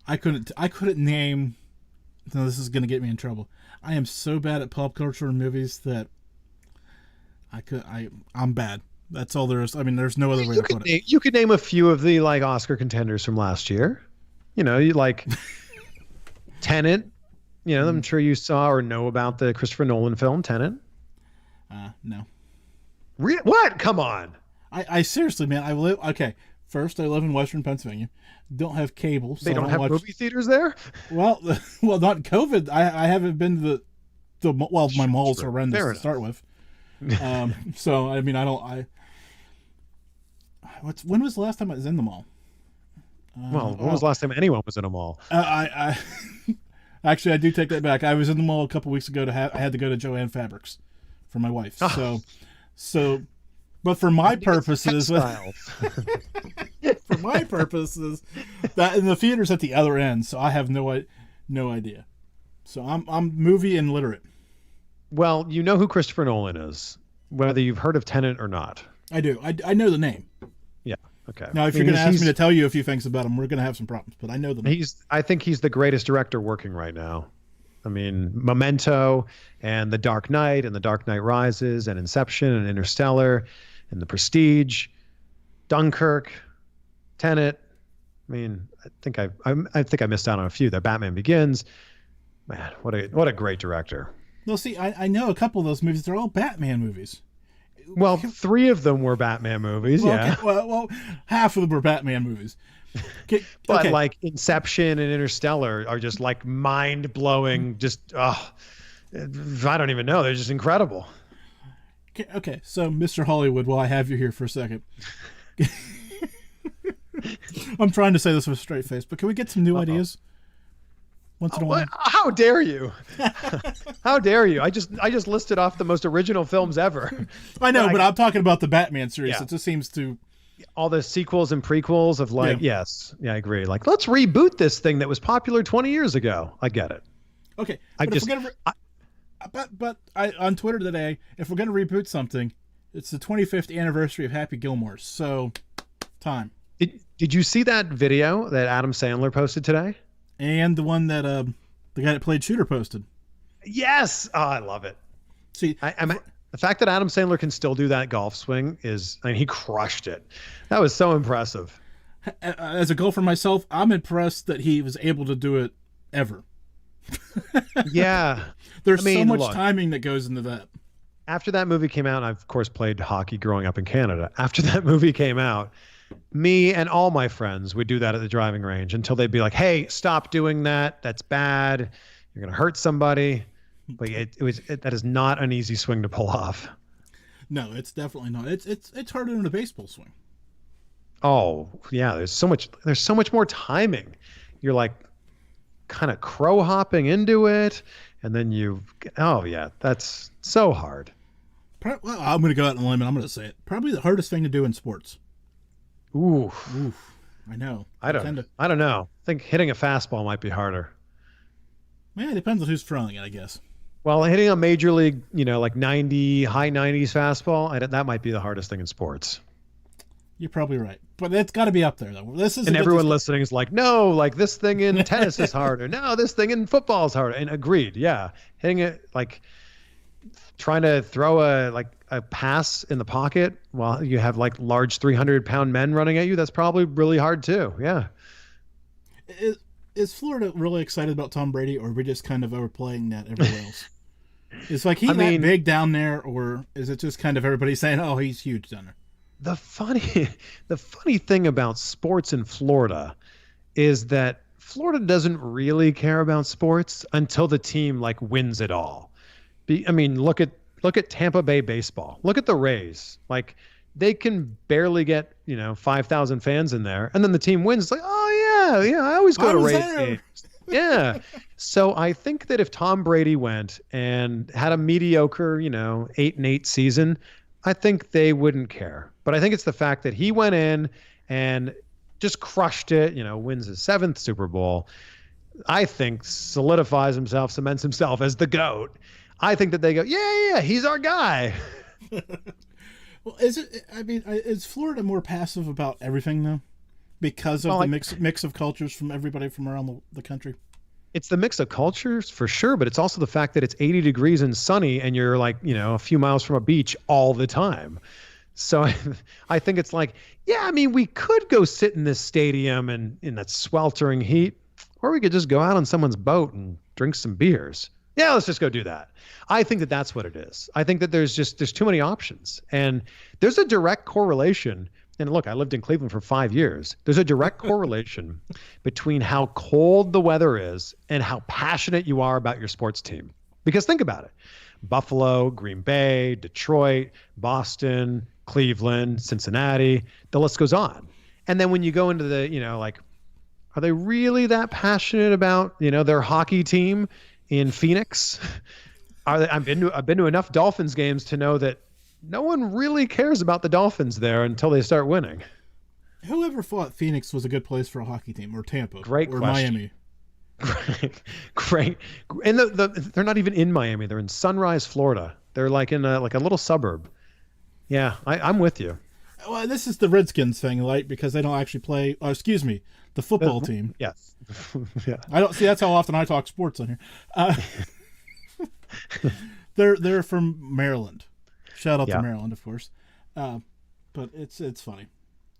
I couldn't name. No, this is going to get me in trouble. I am so bad at pop culture and movies that I'm bad. That's all there is. I mean, there's no other way to put it. You could name a few of the like Oscar contenders from last year. You like Tenet. I'm sure you saw or know about the Christopher Nolan film Tenet. No. What? Come on. I seriously, man. First, I live in Western Pennsylvania. Don't have cable. So they don't have movie theaters there? Well, not COVID. I haven't been to my malls are horrendous to start with. So I mean, when was the last time I was in the mall? When was the last time anyone was in a mall? Actually, I do take that back. I was in the mall a couple weeks ago I had to go to Joann Fabrics for my wife. Oh. So, but for my purposes, that in the theater's at the other end, so I have no idea. So I'm movie illiterate. Well, you know who Christopher Nolan is, whether you've heard of Tenet or not. I do. I know the name. Yeah. Okay. Now, if you're going to ask me to tell you a few things about him, we're going to have some problems. But I know the name. I think he's the greatest director working right now. I mean, Memento and The Dark Knight and The Dark Knight Rises and Inception and Interstellar and The Prestige, Dunkirk, Tenet. I mean, I think I missed out on a few there. Batman Begins. Man, what a great director. Well, see, I know a couple of those movies. They're all Batman movies. Well, 3 of them were Batman movies. Well, yeah. Okay, well, half of them were Batman movies. But like Inception and Interstellar are just like mind blowing. Just I don't even know. They're just incredible. Okay, so Mr. Hollywood, while I have you here for a second, I'm trying to say this with a straight face, but can we get some new ideas? Once in a while. How dare you? How dare you? I just listed off the most original films ever. I know, but I'm talking about the Batman series. Yeah. It just seems to all the sequels and prequels of yes, I agree. Like, let's reboot this thing that was popular 20 years ago. I get it. Okay, but on Twitter today, if we're gonna reboot something, it's the 25th anniversary of Happy Gilmore. So, time. Did you see that video that Adam Sandler posted today? And the one that the guy that played Shooter posted. Yes. Oh, I love it. See, the fact that Adam Sandler can still do that golf swing he crushed it. That was so impressive. As a golfer myself, I'm impressed that he was able to do it ever. Yeah. There's so much timing that goes into that. After that movie came out, I of course played hockey growing up in Canada. After that movie came out, me and all my friends would do that at the driving range until they'd be like, "Hey, stop doing that. That's bad. You're going to hurt somebody." But that is not an easy swing to pull off. No, it's definitely not. It's harder than a baseball swing. Oh, yeah, there's so much more timing. You're like kind of crow hopping into it, and then that's so hard. Well, I'm going to go out on a limb and I'm going to say it. Probably the hardest thing to do in sports. Oof. I know. I don't know. I think hitting a fastball might be harder. Yeah, it depends on who's throwing it, I guess. Well, hitting a major league, like high 90s fastball, that might be the hardest thing in sports. You're probably right, but it's got to be up there though. And everyone listening is like, no, like this thing in tennis is harder. No, this thing in football is harder. And agreed, yeah, hitting it like trying to throw a pass in the pocket while you have like large 300-pound men running at you. That's probably really hard too. Yeah. Is Florida really excited about Tom Brady, or are we just kind of overplaying that everywhere else? It's like that big down there, or is it just kind of everybody saying, "Oh, he's huge down there"? The funny thing about sports in Florida is that Florida doesn't really care about sports until the team like wins it all. Look at Tampa Bay baseball. Look at the Rays. Like they can barely get 5,000 fans in there, and then the team wins. It's like, oh yeah, I always go to Rays games. Yeah. So I think that if Tom Brady went and had a mediocre 8-8 season, I think they wouldn't care. But I think it's the fact that he went in and just crushed it, wins his 7th Super Bowl. I think solidifies himself, cements himself as the GOAT. I think that they go, yeah, he's our guy. Well, is Florida more passive about everything though? Because of the mix of cultures from everybody from around the country? It's the mix of cultures for sure, but it's also the fact that it's 80 degrees and sunny and you're like, a few miles from a beach all the time. So I think it's like, we could go sit in this stadium and in that sweltering heat, or we could just go out on someone's boat and drink some beers. Yeah, let's just go do that. I think that that's what it is. I think that there's too many options, and there's a direct correlation. And look, I lived in Cleveland for 5 years. There's a direct correlation between how cold the weather is and how passionate you are about your sports team. Because think about it. Buffalo, Green Bay, Detroit, Boston, Cleveland, Cincinnati, the list goes on. And then when you go into the, are they really that passionate about, their hockey team in Phoenix? I've been to enough Dolphins games to know that no one really cares about the Dolphins there until they start winning. Whoever thought Phoenix was a good place for a hockey team, or Tampa, Great or question. Miami? Great. And they're not even in Miami. They're in Sunrise, Florida. They're like in a little suburb. Yeah, I'm with you. Well, this is the Redskins thing, right? Because they don't actually play. The football team. Yes. Yeah. I don't see. That's how often I talk sports on here. They're from Maryland. Shout out to Maryland, of course. But it's funny.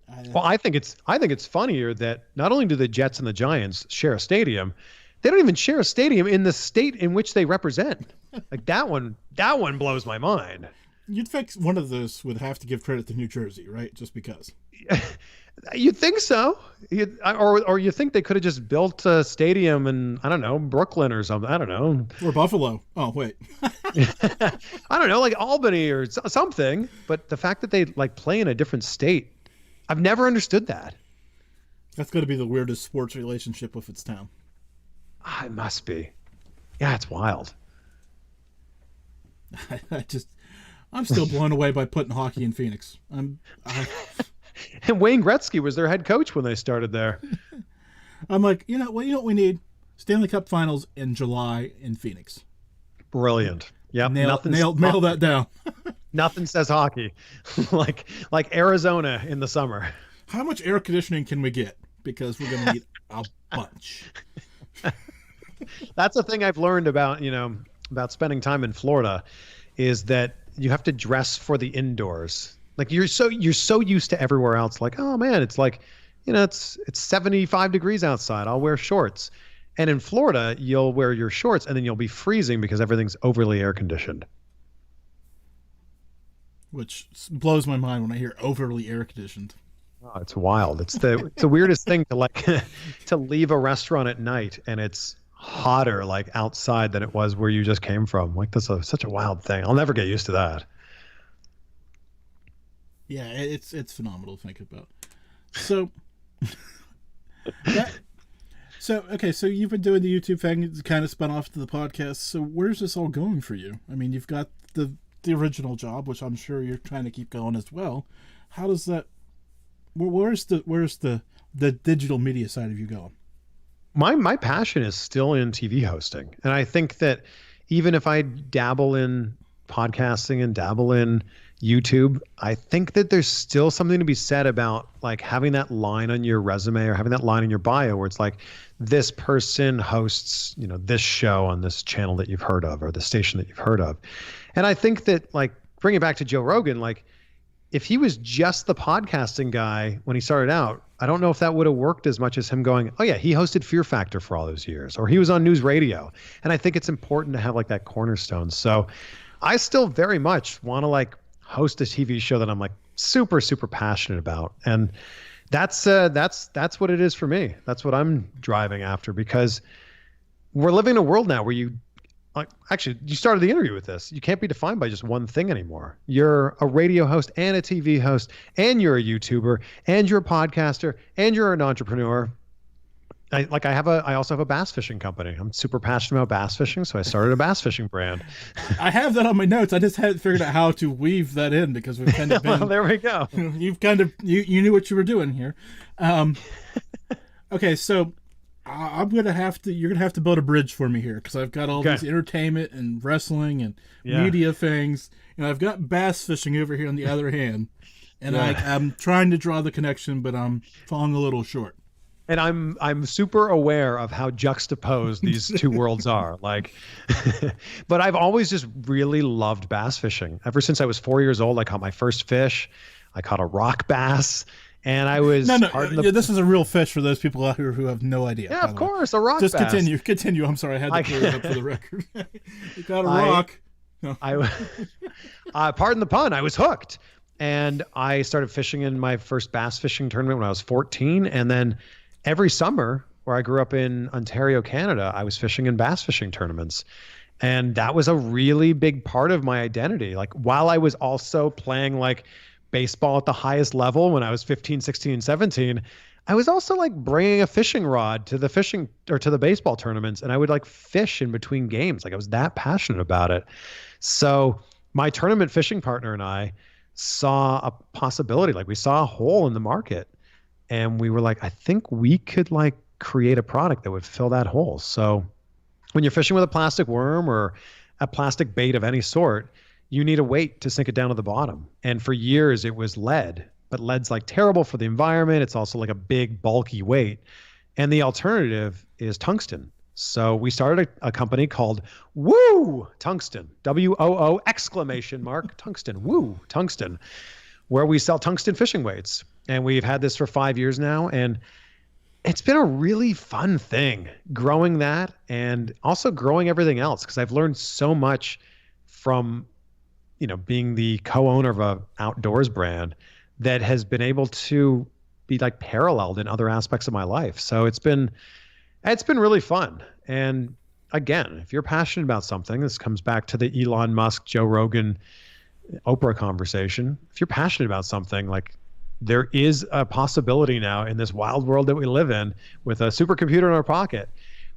I think it's funnier that not only do the Jets and the Giants share a stadium, they don't even share a stadium in the state in which they represent. Like that one blows my mind. You'd think one of those would have to give credit to New Jersey, right? Just because. You'd think so. Or you think they could have just built a stadium in, I don't know, Brooklyn or something. I don't know. Or Buffalo. Oh, wait. I don't know, like Albany or something. But the fact that they play in a different state, I've never understood that. That's got to be the weirdest sports relationship with its town. It must be. Yeah, it's wild. I'm still blown away by putting hockey in Phoenix. And Wayne Gretzky was their head coach when they started there. I'm like, what we need? Stanley Cup Finals in July in Phoenix. Brilliant. Yep. Nail that down. Nothing says hockey like Arizona in the summer. How much air conditioning can we get? Because we're going to need a bunch. That's the thing I've learned about spending time in Florida is that you have to dress for the indoors. Like you're so used to everywhere else. Like, oh man, it's like, it's 75 degrees outside. I'll wear shorts. And in Florida, you'll wear your shorts and then you'll be freezing because everything's overly air conditioned. Which blows my mind when I hear overly air conditioned. Oh, it's wild. It's the weirdest thing to to leave a restaurant at night and it's hotter like outside than it was where you just came from. Like that's such a wild thing. I'll never get used to that. Yeah, it's phenomenal to think about. So, so you've been doing the YouTube thing. It's kind of spun off to the podcast. So where's this all going for you? I mean, you've got the original job, which I'm sure you're trying to keep going as well. How does that? Where's the digital media side of you going? My passion is still in TV hosting, and I think that even if I dabble in podcasting and dabble in YouTube, I think that there's still something to be said about like having that line on your resume or having that line in your bio where it's like this person hosts, this show on this channel that you've heard of or the station that you've heard of. And I think that like bring it back to Joe Rogan, like if he was just the podcasting guy when he started out, I don't know if that would have worked as much as him going, oh yeah, he hosted Fear Factor for all those years, or he was on news radio. And I think it's important to have like that cornerstone. So I still very much want to like host a TV show that I'm like super, super passionate about. And that's what it is for me. That's what I'm driving after, because we're living in a world now where you started the interview with this. You can't be defined by just one thing anymore. You're a radio host and a TV host, and you're a YouTuber, and you're a podcaster, and you're an entrepreneur. I also have a bass fishing company. I'm super passionate about bass fishing, so I started a bass fishing brand. I have that on my notes. I just hadn't figured out how to weave that in because we've kind of been. Well, there we go. You've kind of you knew what you were doing here. Okay, so you're gonna have to build a bridge for me here because I've got all these entertainment and wrestling and media things, and I've got bass fishing over here on the other hand, and I'm trying to draw the connection, but I'm falling a little short. And I'm super aware of how juxtaposed these two worlds are. Like, but I've always just really loved bass fishing. Ever since I was 4 years old, I caught my first fish. I caught a rock bass, and I was this is a real fish for those people out here who have no idea. Yeah, of course, a rock bass. Just continue. I'm sorry, I had to clear it up for the record. You got a rock. No. Pardon the pun. I was hooked, and I started fishing in my first bass fishing tournament when I was 14, and then every summer, where I grew up in Ontario, Canada, I was fishing in bass fishing tournaments. And that was a really big part of my identity. Like while I was also playing like baseball at the highest level when I was 15, 16, 17, I was also like bringing a fishing rod to the baseball tournaments. And I would like fish in between games. Like I was that passionate about it. So my tournament fishing partner and I saw a possibility. Like we saw a hole in the market. And we were like, I think we could like create a product that would fill that hole. So when you're fishing with a plastic worm or a plastic bait of any sort, you need a weight to sink it down to the bottom. And for years it was lead, but lead's like terrible for the environment. It's also like a big bulky weight. And the alternative is tungsten. So we started a company called Woo Tungsten, WOO exclamation mark tungsten, Woo Tungsten, where we sell tungsten fishing weights. And we've had this for 5 years now. And it's been a really fun thing growing that and also growing everything else. Because I've learned so much from, being the co-owner of a outdoors brand that has been able to be like paralleled in other aspects of my life. So it's been really fun. And again, if you're passionate about something, this comes back to the Elon Musk, Joe Rogan, Oprah conversation. If you're passionate about something, like there is a possibility now in this wild world that we live in with a supercomputer in our pocket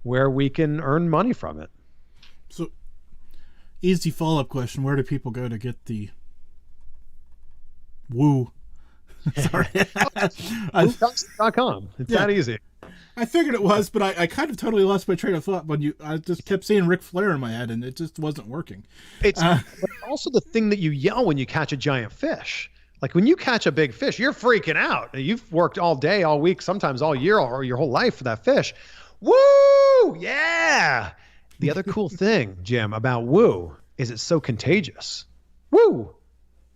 where we can earn money from it. So easy follow-up question. Where do people go to get the Woo? Sorry. Woo.com. It's that easy. I figured it was, but I kind of totally lost my train of thought when I just kept seeing Ric Flair in my head and it just wasn't working. It's also the thing that you yell when you catch a giant fish. Like when you catch a big fish, you're freaking out. You've worked all day, all week, sometimes all year or your whole life for that fish. Woo! Yeah! The other cool thing, Jim, about Woo is it's so contagious. Woo!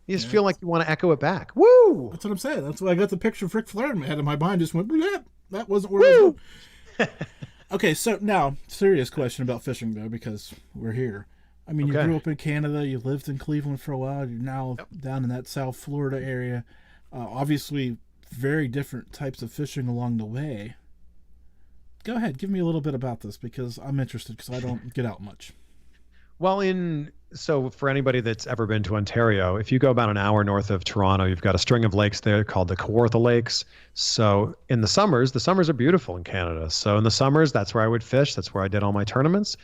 You just feel like you want to echo it back. Woo! That's what I'm saying. That's why I got the picture of Ric Flair in my head and my mind just went, bleh, that wasn't where I was Okay, so now, serious question about fishing, though, because we're here. I mean, you grew up in Canada, you lived in Cleveland for a while, you're now down in that South Florida area. Obviously, very different types of fishing along the way. Go ahead, give me a little bit about this, because I'm interested, because I don't get out much. Well, so for anybody that's ever been to Ontario, if you go about an hour north of Toronto, you've got a string of lakes there called the Kawartha Lakes. So in the summers are beautiful in Canada. So in the summers, that's where I would fish. That's where I did all my tournaments.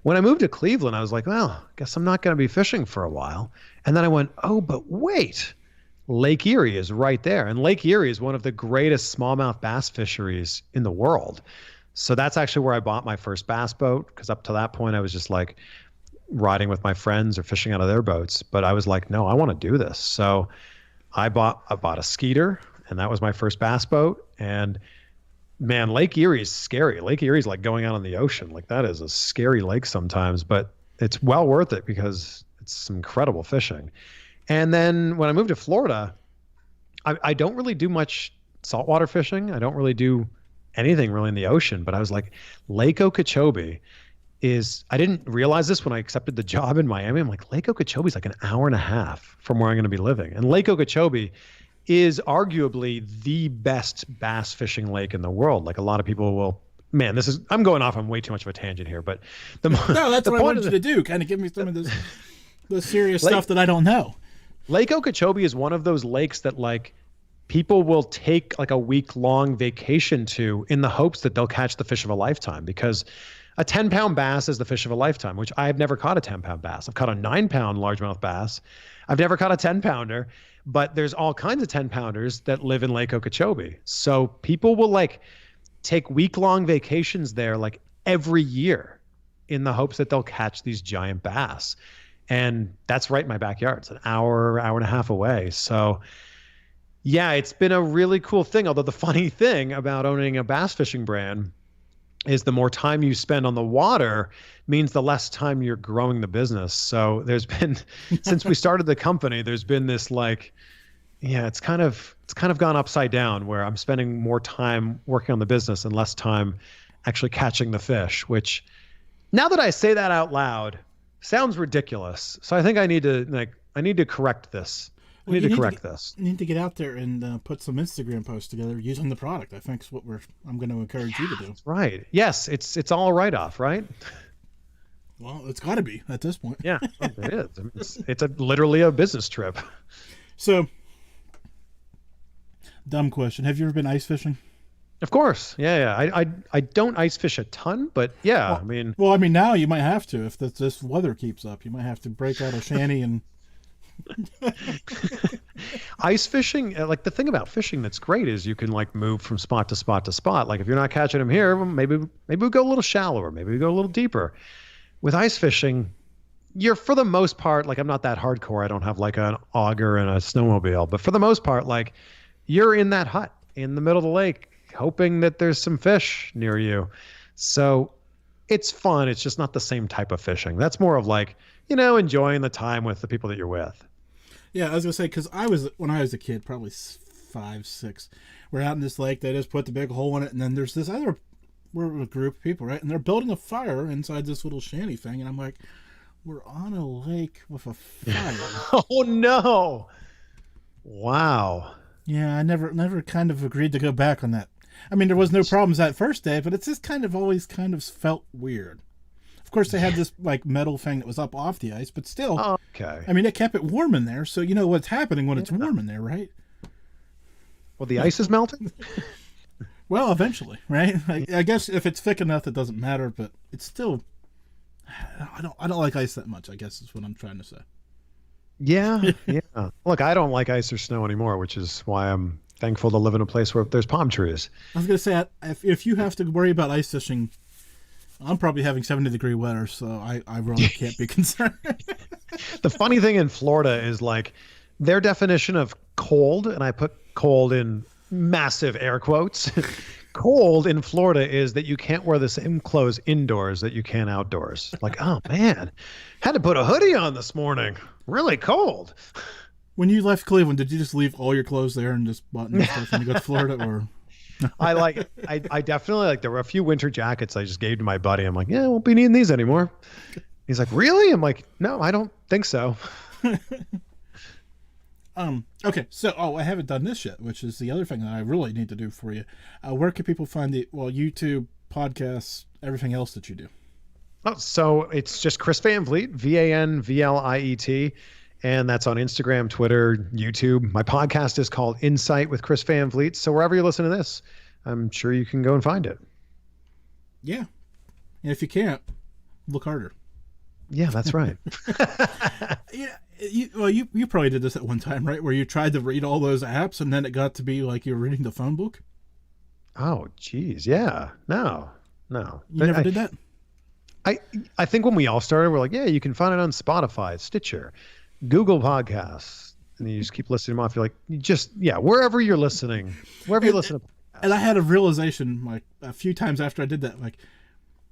When I moved to Cleveland, I was like, well, I guess I'm not going to be fishing for a while. And then I went, oh, but wait, Lake Erie is right there. And Lake Erie is one of the greatest smallmouth bass fisheries in the world. So that's actually where I bought my first bass boat, because up to that point, I was just like riding with my friends or fishing out of their boats. But I was like, no, I want to do this. So I bought a Skeeter, and that was my first bass boat. And man, Lake Erie is scary. Lake Erie is like going out on the ocean. Like, that is a scary lake sometimes, but it's well worth it because it's some incredible fishing. And then when I moved to Florida, I don't really do much saltwater fishing. I don't really do anything really in the ocean, but I was like, Lake Okeechobee I didn't realize this when I accepted the job in Miami. I'm like, Lake Okeechobee is like an hour and a half from where I'm going to be living. And Lake Okeechobee is arguably the best bass fishing lake in the world. Like, a lot of people will, man, I'm going off on way too much of a tangent here, but no, that's what I wanted you to do. Kind of give me some of this, the serious stuff that I don't know. Lake Okeechobee is one of those lakes that, like, people will take like a week-long vacation to in the hopes that they'll catch the fish of a lifetime, because a 10-pound bass is the fish of a lifetime, which I've never caught a 10-pound bass. I've caught a 9-pound largemouth bass. I've never caught a 10-pounder, but there's all kinds of 10-pounders that live in Lake Okeechobee. So people will like take week-long vacations there like every year in the hopes that they'll catch these giant bass. And that's right in my backyard. It's an hour and a half away. So yeah, it's been a really cool thing. Although the funny thing about owning a bass fishing brand is the more time you spend on the water means the less time you're growing the business. So there's been, since we started the company, there's been this like, yeah, it's kind of gone upside down, where I'm spending more time working on the business and less time actually catching the fish, which now that I say that out loud sounds ridiculous. So I think I need to correct this. You need to get out there and put some Instagram posts together using the product. I think is what I'm going to encourage you to do. That's right. Yes, it's all a write-off, right? Well, it's got to be at this point. Yeah, it is. It's literally a business trip. So, dumb question: have you ever been ice fishing? Of course. Yeah. I don't ice fish a ton, but yeah, well, I mean, now you might have to if this weather keeps up. You might have to break out a shanty and. Ice fishing, like, the thing about fishing that's great is you can like move from spot to spot to spot. Like, if you're not catching them here, maybe we go a little shallower, maybe we go a little deeper. With ice fishing, you're, for the most part, like, I'm not that hardcore. I don't have like an auger and a snowmobile, but for the most part, like, you're in that hut in the middle of the lake hoping that there's some fish near you. So it's fun. It's just not the same type of fishing. That's more of like, enjoying the time with the people that you're with. Yeah, I was going to say, because when I was a kid, probably 5, 6, we're out in this lake. They just put the big hole in it, and then there's this other, we're a group of people, right? And they're building a fire inside this little shanty thing, and I'm like, we're on a lake with a fire. Oh, no. Wow. Yeah, I never kind of agreed to go back on that. I mean, there was no problems that first day, but it's just kind of always kind of felt weird. Of course, they had this like metal thing that was up off the ice, but still, okay. I mean, it kept it warm in there, so you know what's happening when it's warm in there, right? Well, the ice is melting. Well, eventually, right? I guess if it's thick enough, it doesn't matter, but it's still. I don't like ice that much, I guess is what I'm trying to say. Yeah. Look, I don't like ice or snow anymore, which is why I'm thankful to live in a place where there's palm trees. I was gonna say, if you have to worry about ice fishing. I'm probably having 70-degree weather, so I really can't be concerned. The funny thing in Florida is like their definition of cold, and I put cold in massive air quotes. Cold in Florida is that you can't wear the same clothes indoors that you can outdoors. Like, oh man, had to put a hoodie on this morning. Really cold. When you left Cleveland, did you just leave all your clothes there and just bought new stuff when you got to Florida, or? I definitely there were a few winter jackets I just gave to my buddy. I'm like, yeah, I won't be needing these anymore. He's like, really? I'm like, no, I don't think so. Okay, so I haven't done this yet, which is the other thing that I really need to do for you. Where can people find YouTube, podcasts, everything else that you do? Oh, so it's just Chris Van Vliet, VanVliet, and that's on Instagram, Twitter, YouTube. My podcast is called Insight with Chris Van Vliet. So wherever you listen to this, I'm sure you can go and find it. Yeah, and if you can't, look harder. Yeah, that's right. Yeah, you probably did this at one time, right? Where you tried to read all those apps, and then it got to be like you're reading the phone book. Oh, geez, yeah, no. You never did that. I think when we all started, we're like, yeah, you can find it on Spotify, Stitcher, Google Podcasts, and you just keep listening them off. You're like, wherever you're listening, wherever you listen to podcasts. And I had a realization like a few times after I did that, like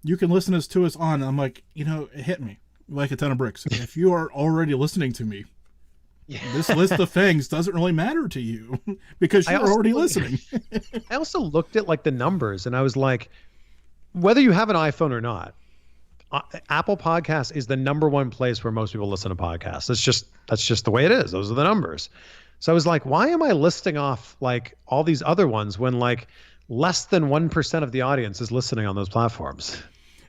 you can listen to us on. And I'm like, it hit me like a ton of bricks. If you are already listening to me, this list of things doesn't really matter to you because you're already listening. I also looked at like the numbers, and I was like, whether you have an iPhone or not, Apple Podcasts is the number one place where most people listen to podcasts. That's just the way it is. Those are the numbers. So I was like, why am I listing off like all these other ones when like less than 1% of the audience is listening on those platforms?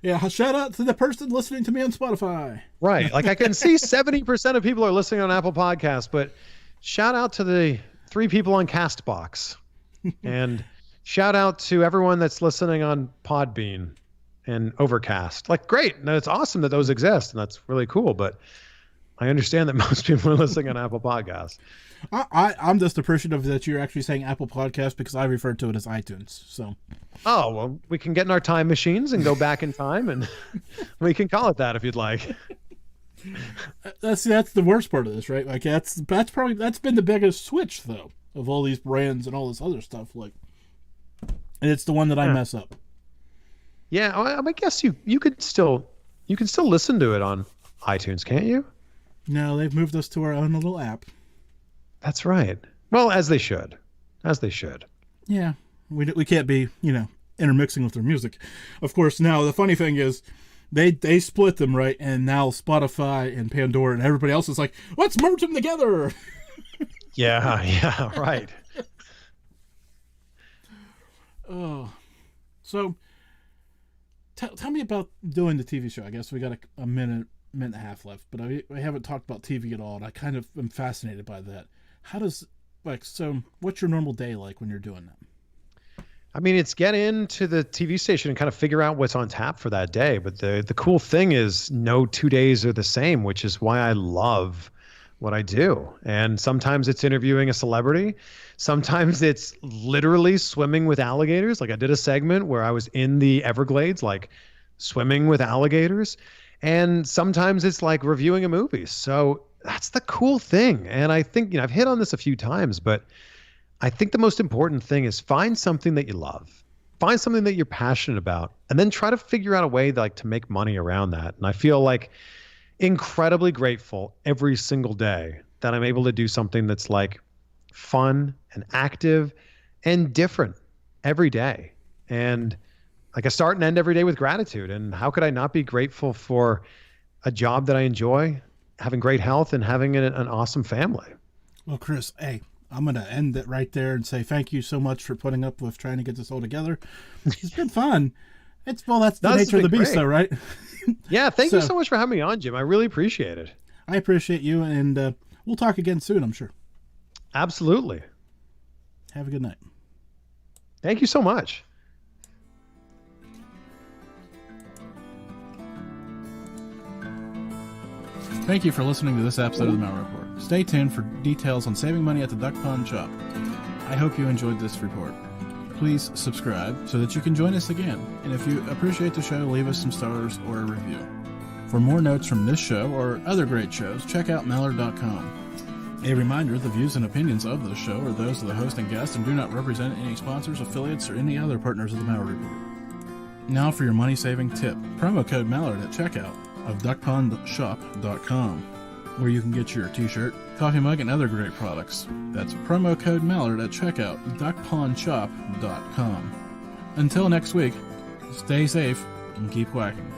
Yeah, shout out to the person listening to me on Spotify. Right. Like I can see 70% of people are listening on Apple Podcasts, but shout out to the 3 people on Castbox. And shout out to everyone that's listening on Podbean and Overcast. Like, great. No, it's awesome that those exist, and that's really cool. But I understand that most people are listening on Apple Podcasts. I'm just appreciative that you're actually saying Apple Podcasts because I refer to it as iTunes. So, well, we can get in our time machines and go back in time, and we can call it that if you'd like. That's the worst part of this, right? Like that's been the biggest switch though of all these brands and all this other stuff. Like, and it's the one that I mess up. Yeah, I guess you could still listen to it on iTunes, can't you? No, they've moved us to our own little app. That's right. Well, as they should. Yeah, we can't be intermixing with their music. Of course, now the funny thing is, they split them, right? And now Spotify and Pandora and everybody else is like, let's merge them together. Yeah, right. Oh, so. Tell me about doing the TV show. I guess we got a minute and a half left, but I haven't talked about TV at all, and I kind of am fascinated by that. What's your normal day like when you're doing that? I mean, it's get into the TV station and kind of figure out what's on tap for that day. But the cool thing is no 2 days are the same, which is why I love what I do. And sometimes it's interviewing a celebrity. Sometimes it's literally swimming with alligators. Like I did a segment where I was in the Everglades, like swimming with alligators. And sometimes it's like reviewing a movie. So that's the cool thing. And I think, I've hit on this a few times, but I think the most important thing is find something that you love. Find something that you're passionate about, and then try to figure out a way to make money around that. And I feel like incredibly grateful every single day that I'm able to do something that's like fun and active and different every day. And like I start and end every day with gratitude. And how could I not be grateful for a job that I enjoy, having great health, and having an awesome family? Well, Chris, hey, I'm going to end it right there and say thank you so much for putting up with trying to get this all together. It's been fun. That's the nature of the beast, though, right? Yeah, thank you so much for having me on, Jim. I really appreciate it. I appreciate you, and we'll talk again soon, I'm sure. Absolutely. Have a good night. Thank you so much. Thank you for listening to this episode of the Malliard Report. Stay tuned for details on saving money at the Duck Pond Shop. I hope you enjoyed this report. Please subscribe so that you can join us again. And if you appreciate the show, leave us some stars or a review. For more notes from this show or other great shows, check out Malliard.com. A reminder, the views and opinions of this show are those of the host and guest and do not represent any sponsors, affiliates, or any other partners of the Malliard Report. Now for your money-saving tip. Promo code Malliard at checkout of duckpondshop.com. where you can get your t-shirt, coffee mug, and other great products. That's promo code Mallard at checkout, duckpondshop.com. Until next week, stay safe and keep quacking.